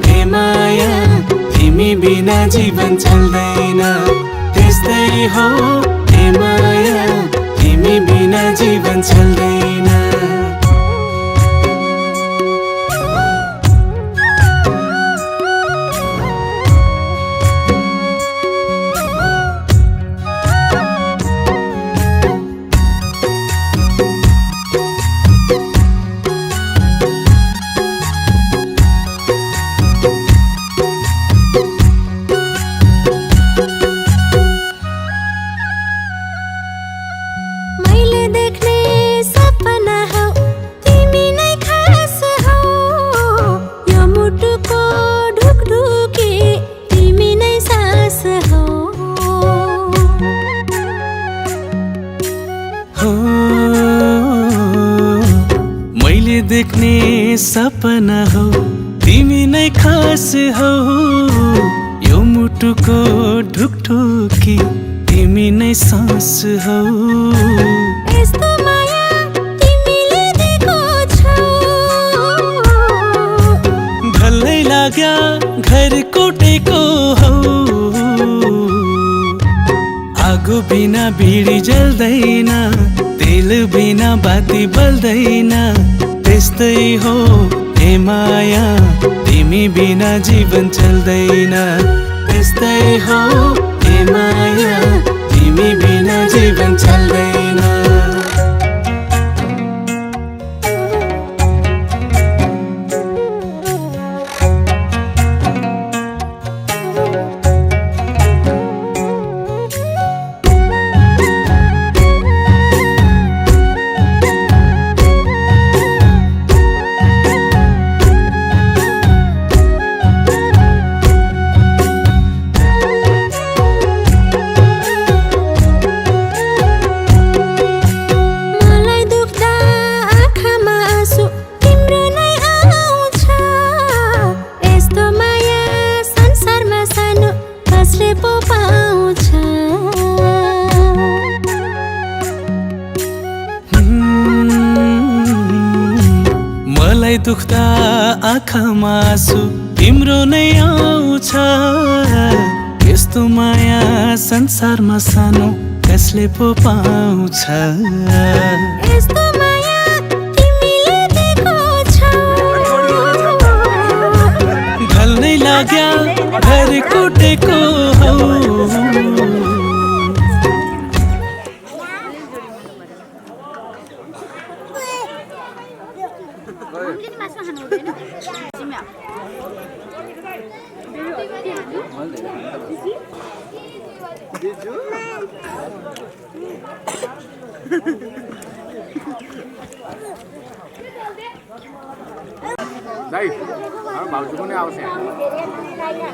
हे माया तिमी बिना जीवन चल्दैन त्यस्तै हो हे माया तिमी बिना जीवन चल्दैन मैले देख्ने सपना हौ तिमी नै खास हौ यो मुटुको ढुकढुकी तिमी नै सास हौ हो मैले देख्ने सपना हो तिमी नै खास हौ यो मुटुको ढुकढुकी तिमी नै सास हौ यस्तो माया तिमीले दिएको छौ ढल्लै लाग्या घर कोटेको हौ आगो बिना भिडी जल्दैन तेल बिना बाती बल्दैन त्यस्तै हो हे माया तिमी बिना जीवन चल्दैन त्यस्तै हो हे माया तिमी बिना जीवन चल्दैन मलाई दुख्दा आँखामा आँसु तिम्रो नै आउँछ यस्तो माया संसारमा सानो कसले पो पाउँछ मलाई दुख्दा आँखामा आँसु तिम्रो नै आउँछ यस्तो माया संसारमा सानो कसले पो पाउँछ यस्तो माया तिमीले दिएको छौ ढल्नै लाग्या घर कोटेको हौ दाइ हाम्रो भाउजू पनि आउँछ यहाँ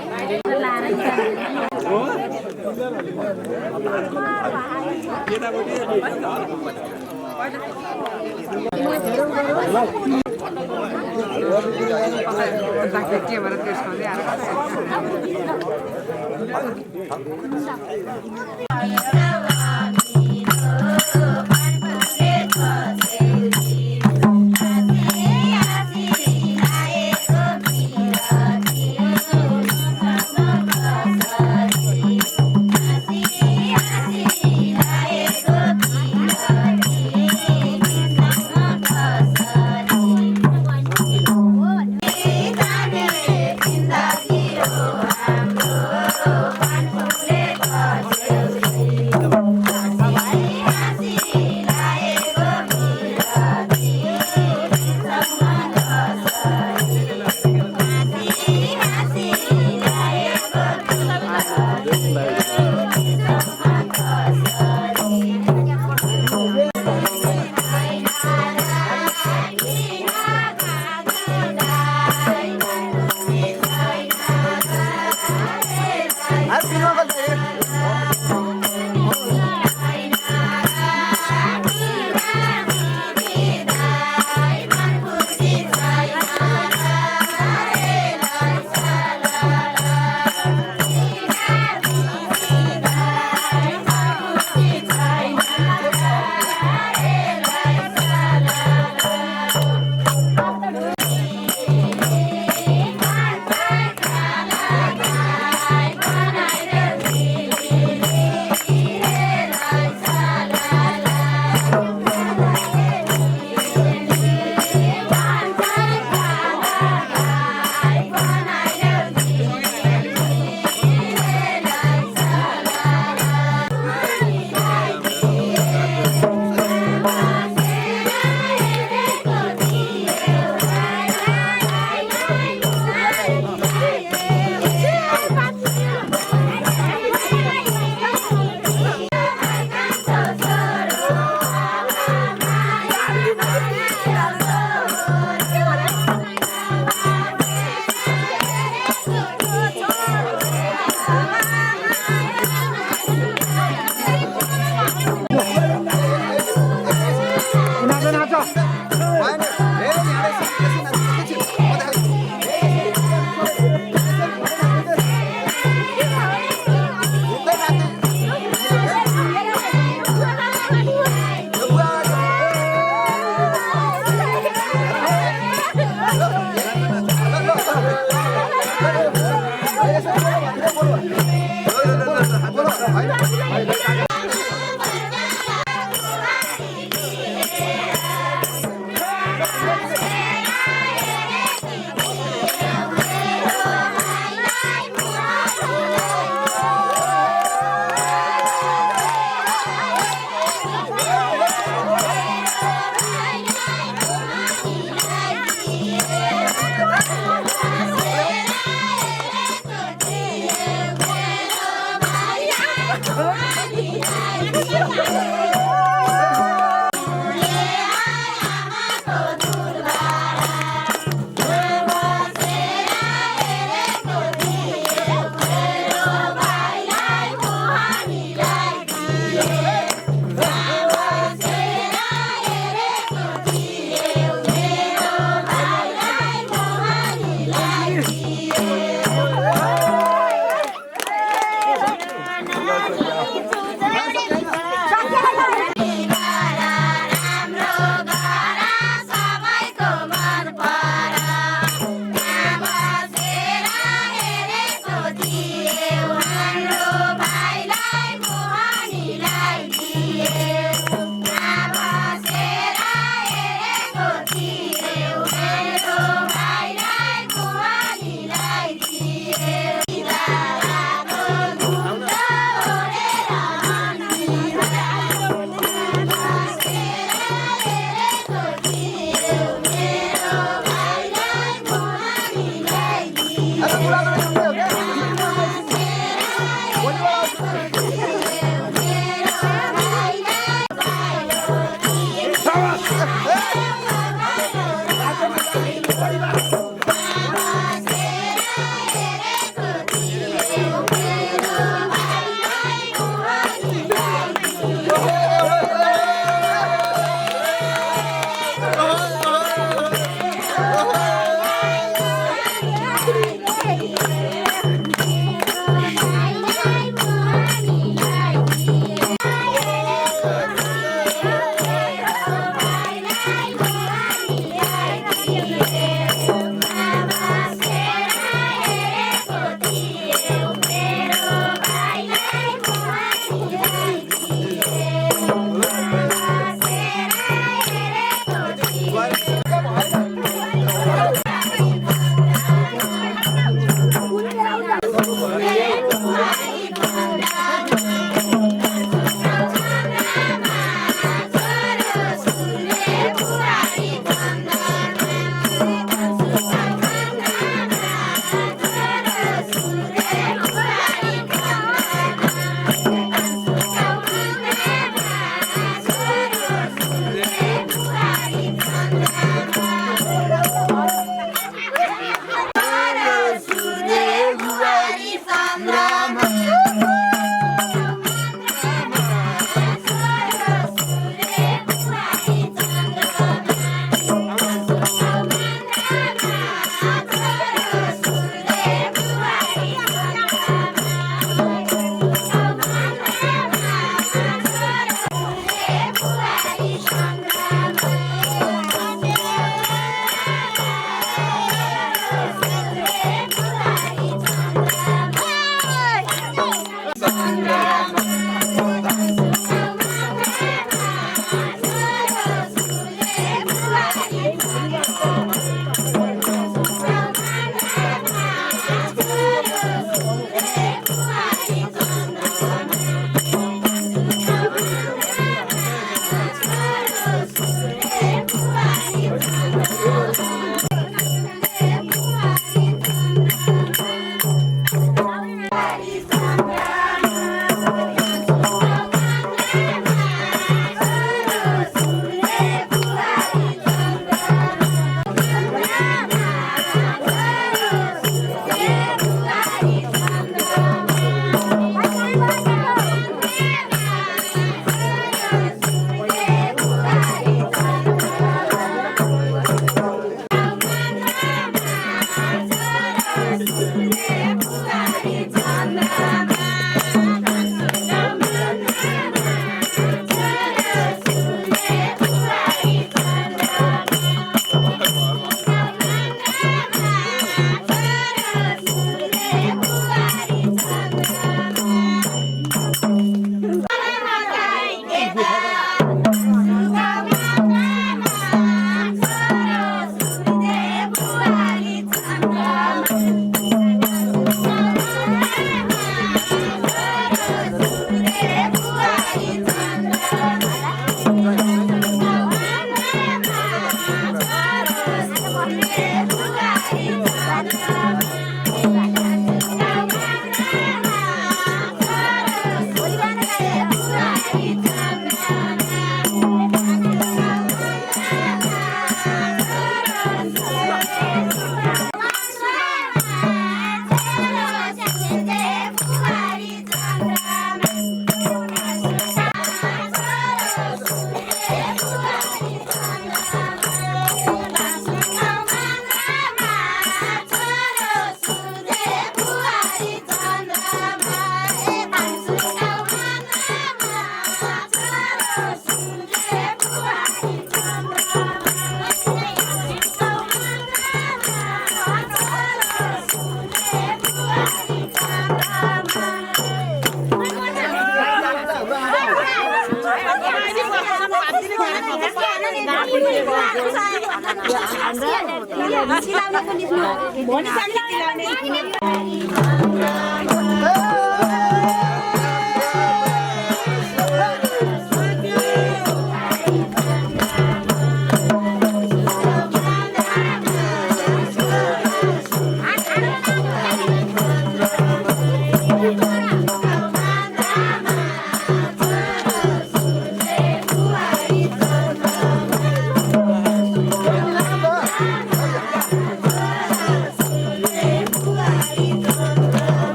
Yeah.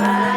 आ